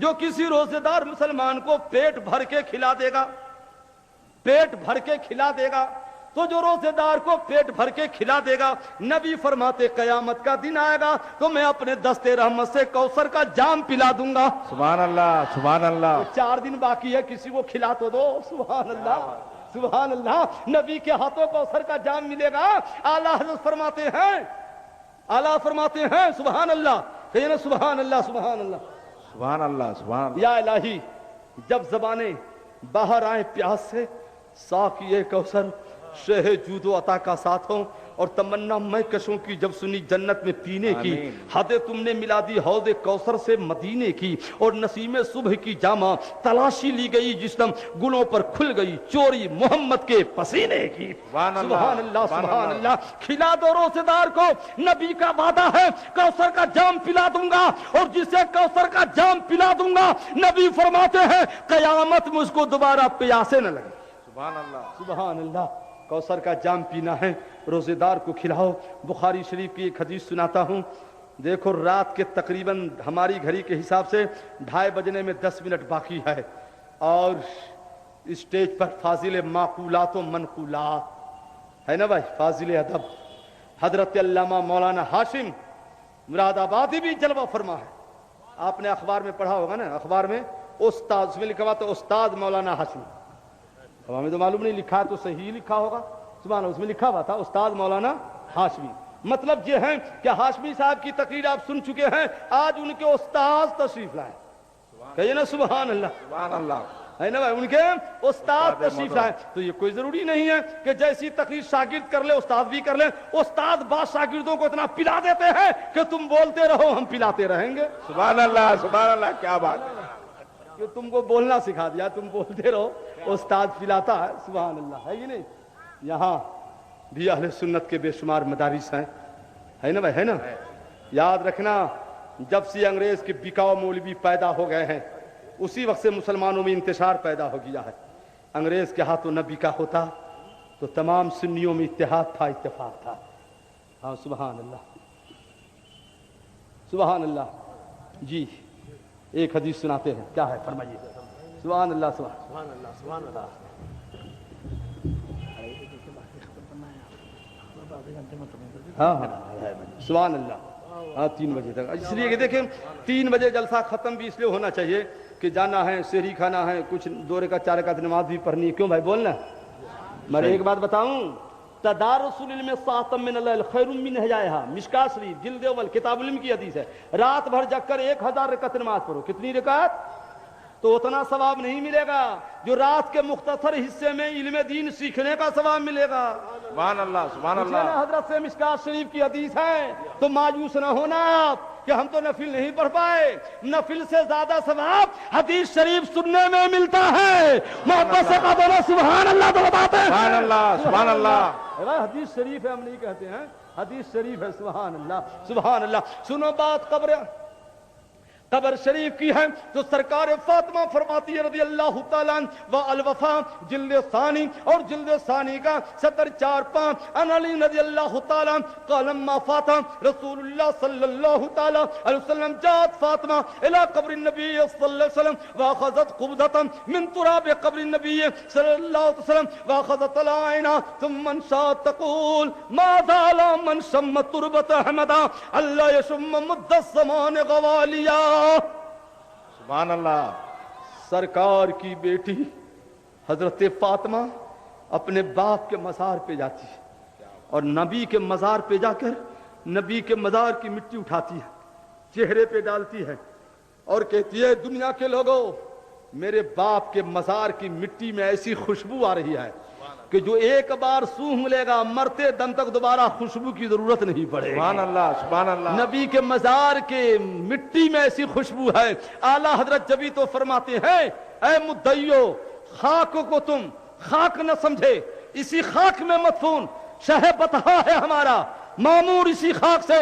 جو کسی روزے دار مسلمان کو پیٹ بھر کے کھلا دے گا، پیٹ بھر کے کھلا دے گا، تو جو روزے دار کو پیٹ بھر کے کھلا دے گا، نبی فرماتے قیامت کا دن آئے گا تو میں اپنے دستے رحمت سے کوثر کا جام پلا دوں گا۔ سبحان اللہ، سبحان اللہ۔ 4 دن باقی ہے، کسی کو کھلا تو دو۔ سبحان اللہ، سبحان اللہ۔ نبی کے ہاتھوں کوثر کا جام ملے گا۔ اعلیٰ حضرت فرماتے ہیں، اعلیٰ فرماتے ہیں سبحان اللہ، کہیے نا سبحان اللہ، سبحان اللہ، سبحان اللہ، سبحان اللہ۔ یا الہی جب زبانیں باہر آئیں پیاس سے، ساقی کوثر شہ جود و عطا کا ساتھ ہوں، اور تمنا میں کشوں کی جب سنی جنت میں پینے کی، حد تم نے ملا دی حوض کوثر سے مدینے کی، اور نسیم صبح کی جامہ تلاشی لی گئی جسم گلوں پر کھل گئی چوری محمد کے پسینے کی۔ سبحان اللہ، سبحان اللہ، سبحان اللہ۔ کھلا دو روزے دار کو، نبی کا وعدہ ہے کوثر کا جام پلا دوں گا، اور جسے کوثر کا جام پلا دوں گا نبی فرماتے ہیں قیامت مجھ کو دوبارہ پیاسے نہ لگے۔ سبحان اللہ، سبحان اللہ۔ کوثر کا جام پینا ہے، روزے دار کو کھلاؤ۔ بخاری شریف کی ایک حدیث سناتا ہوں۔ دیکھو رات کے تقریباً ہماری گھڑی کے حساب سے 2:30 بجنے میں 10 منٹ باقی ہے، اور اسٹیج پر فاضل معقولات و منقولات ہے نا بھائی، فاضل ادب حضرت علامہ مولانا ہاشم مراد آبادی بھی جلوہ فرما ہے۔ آپ نے اخبار میں پڑھا ہوگا نا، اخبار میں استاد، اس میں لکھا ہوا تو استاد مولانا ہاشم، ہمیں تو معلوم نہیں لکھا تو صحیح لکھا ہوگا، سبحان اللہ، اس میں لکھا ہوا تھا استاد مولانا ہاشمی۔ مطلب یہ ہے کہ ہاشمی صاحب کی تقریر آپ سن چکے ہیں، آج ان کے استاد تشریف لائے، کہیے نا سبحان اللہ، سبحان اللہ، ہے نا بھائی، ان کے استاد تشریف لائے۔ تو یہ کوئی ضروری نہیں ہے کہ جیسی تقریر شاگرد کر لے استاد بھی کر لے، استاد بعض شاگردوں کو اتنا پلا دیتے ہیں کہ تم بولتے رہو ہم پلاتے رہیں گے۔ سبحان اللہ، سبحان اللہ، کیا بات ہے۔ کہ تم کو بولنا سکھا دیا، تم بولتے رہو استاد پلاتا ہے، سبحان اللہ، ہے کہ نہیں؟ یہاں بھی اہل سنت کے بے شمار مدارس ہیں، ہے نا بھائی، ہے نا؟ یاد رکھنا جب سے انگریز کے بکاؤ مولوی پیدا ہو گئے ہیں اسی وقت سے مسلمانوں میں انتشار پیدا ہو گیا ہے۔ انگریز کے ہاتھوں نہ بکا ہوتا تو تمام سنیوں میں اتحاد تھا، اتفاق تھا۔ ہاں سبحان اللہ، سبحان اللہ۔ جی ایک حدیث سناتے ہیں، کیا ہے فرمائیے؟ سبحان اللہ، سبحان اللہ، سبحان اللہ۔ ہاں ہاں سبحان اللہ، ہاں 3 بجے تک، اس لیے کہ دیکھیں 3 بجے جلسہ ختم بھی اس لیے ہونا چاہیے کہ جانا ہے، سحری کھانا ہے، کچھ 2 رکعت 4 رکعت نماز بھی پڑھنی ہے۔ کیوں بھائی بولنا؟ میں ایک بات بتاؤں، تدارس العلم ساعۃ من الليل خیر من حیاها، مشکاۃ شریف جلد اول کتاب علم کی حدیث ہے۔ رات بھر جگ کر 1000 رکعت نماز پڑھو، کتنی رکعت؟ تو اتنا ثواب نہیں ملے گا جو رات کے مختصر حصے میں علم دین سیکھنے کا ثواب ملے گا۔ سبحان اللہ، سبحان اللہ۔ حضرت سے مشکاۃ شریف کی حدیث ہے، تو مایوس نہ ہونا آپ کہ ہم تو نفل نہیں پڑھ پائے، نفل سے زیادہ ثواب حدیث شریف سننے میں ملتا ہے۔ محبت سے بولو سبحان اللہ، تو بتاتے ہیں سبحان اللہ، سبحان اللہ۔ حدیث شریف ہے، ہم نہیں کہتے ہیں، حدیث شریف ہے، سبحان اللہ، سبحان اللہ۔ سنو بات قبر شریف کی ہے تو سرکار فاطمہ فرماتی ہے رضی اللہ تعالیٰ عنہ، الوفا جلد ثانی، اور جلد ثانی کا 74 ان علی رضی اللہ تعالیٰ قال لما فات رسول اللہ صلی اللہ تعالیٰ علیہ وسلم جاءت فاطمہ الى قبر النبی صلی اللہ علیہ وسلم واخذت قبضة من تراب قبر النبی صلی اللہ علیہ وسلم واخذت العینا ثم انشات تقول ما زال من شم تربت احمدا اللہ یشم مد الزمان غوالیا۔ سبحان اللہ۔ سرکار کی بیٹی حضرت فاطمہ اپنے باپ کے مزار پہ جاتی ہے اور نبی کے مزار پہ جا کر نبی کے مزار کی مٹی اٹھاتی ہے، چہرے پہ ڈالتی ہے اور کہتی ہے دنیا کے لوگوں، میرے باپ کے مزار کی مٹی میں ایسی خوشبو آ رہی ہے کہ جو ایک بار سونگھ لے گا مرتے دم تک دوبارہ خوشبو کی ضرورت نہیں پڑے گی۔ سبحان اللہ، سبحان اللہ۔ نبی کے مزار کے مٹی میں ایسی خوشبو ہے۔ اعلیٰ حضرت جبھی تو فرماتے ہیں اے مدعیو، خاک کو تم خاک نہ سمجھے، اسی خاک میں مدفون شہ بطحا ہے ہمارا، معمور اسی خاک سے،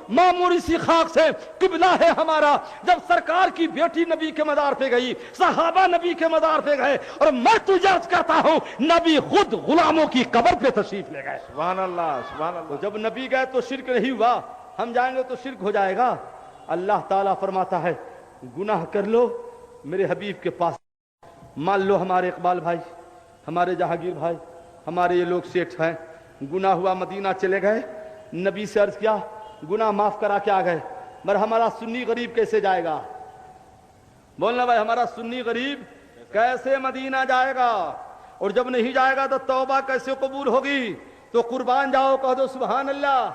معمور اسی خاک سے قبلہ ہے ہمارا۔ جب سرکار کی بیٹی نبی کے مزار پہ گئی، صحابہ نبی کے مزار پہ گئے، اور میں تجھے عرض کرتا ہوں نبی خود غلاموں کی قبر پہ تشریف لے گئے۔ سبحان اللہ، سبحان اللہ۔ تو جب نبی گئے تو شرک نہیں ہوا، ہم جائیں گے تو شرک ہو جائے گا۔ اللہ تعالیٰ فرماتا ہے گناہ کر لو میرے حبیب کے پاس. مان لو ہمارے اقبال بھائی، ہمارے جہانگیر بھائی، ہمارے یہ لوگ سیٹھ ہیں، گناہ ہوا مدینہ چلے گئے، نبی سے عرض کیا گناہ معاف کرا کے آ گئے، مگر ہمارا سنی غریب کیسے جائے گا؟ بولنا بھائی، ہمارا سنی غریب کیسے مدینہ جائے گا؟ اور جب نہیں جائے گا تو توبہ کیسے قبول ہوگی؟ تو قربان جاؤ، کہہ دو سبحان اللہ.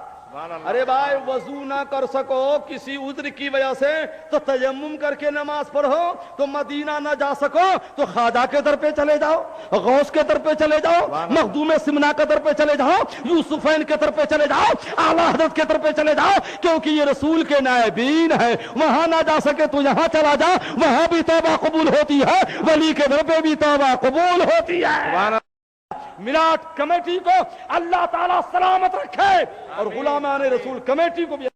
ارے بھائی وضو نہ کر سکو کسی عذر کی وجہ سے تو تیمم کر کے نماز پڑھو. تو مدینہ نہ جا سکو تو خواجہ کے در پہ چلے جاؤ، غوث کے در پہ چلے جاؤ، مخدوم سمنا کے در پہ چلے جاؤ، یوسفین کے در پہ چلے جاؤ، اعلیٰ حضرت کے در پہ چلے جاؤ، کیونکہ یہ رسول کے نائبین ہیں. وہاں نہ جا سکے تو یہاں چلا جا، وہاں بھی توبہ قبول ہوتی ہے، ولی کے در پہ بھی توبہ قبول ہوتی ہے. میراث کمیٹی کو اللہ تعالیٰ سلامت رکھے اور غلامان رسول کمیٹی کو بھی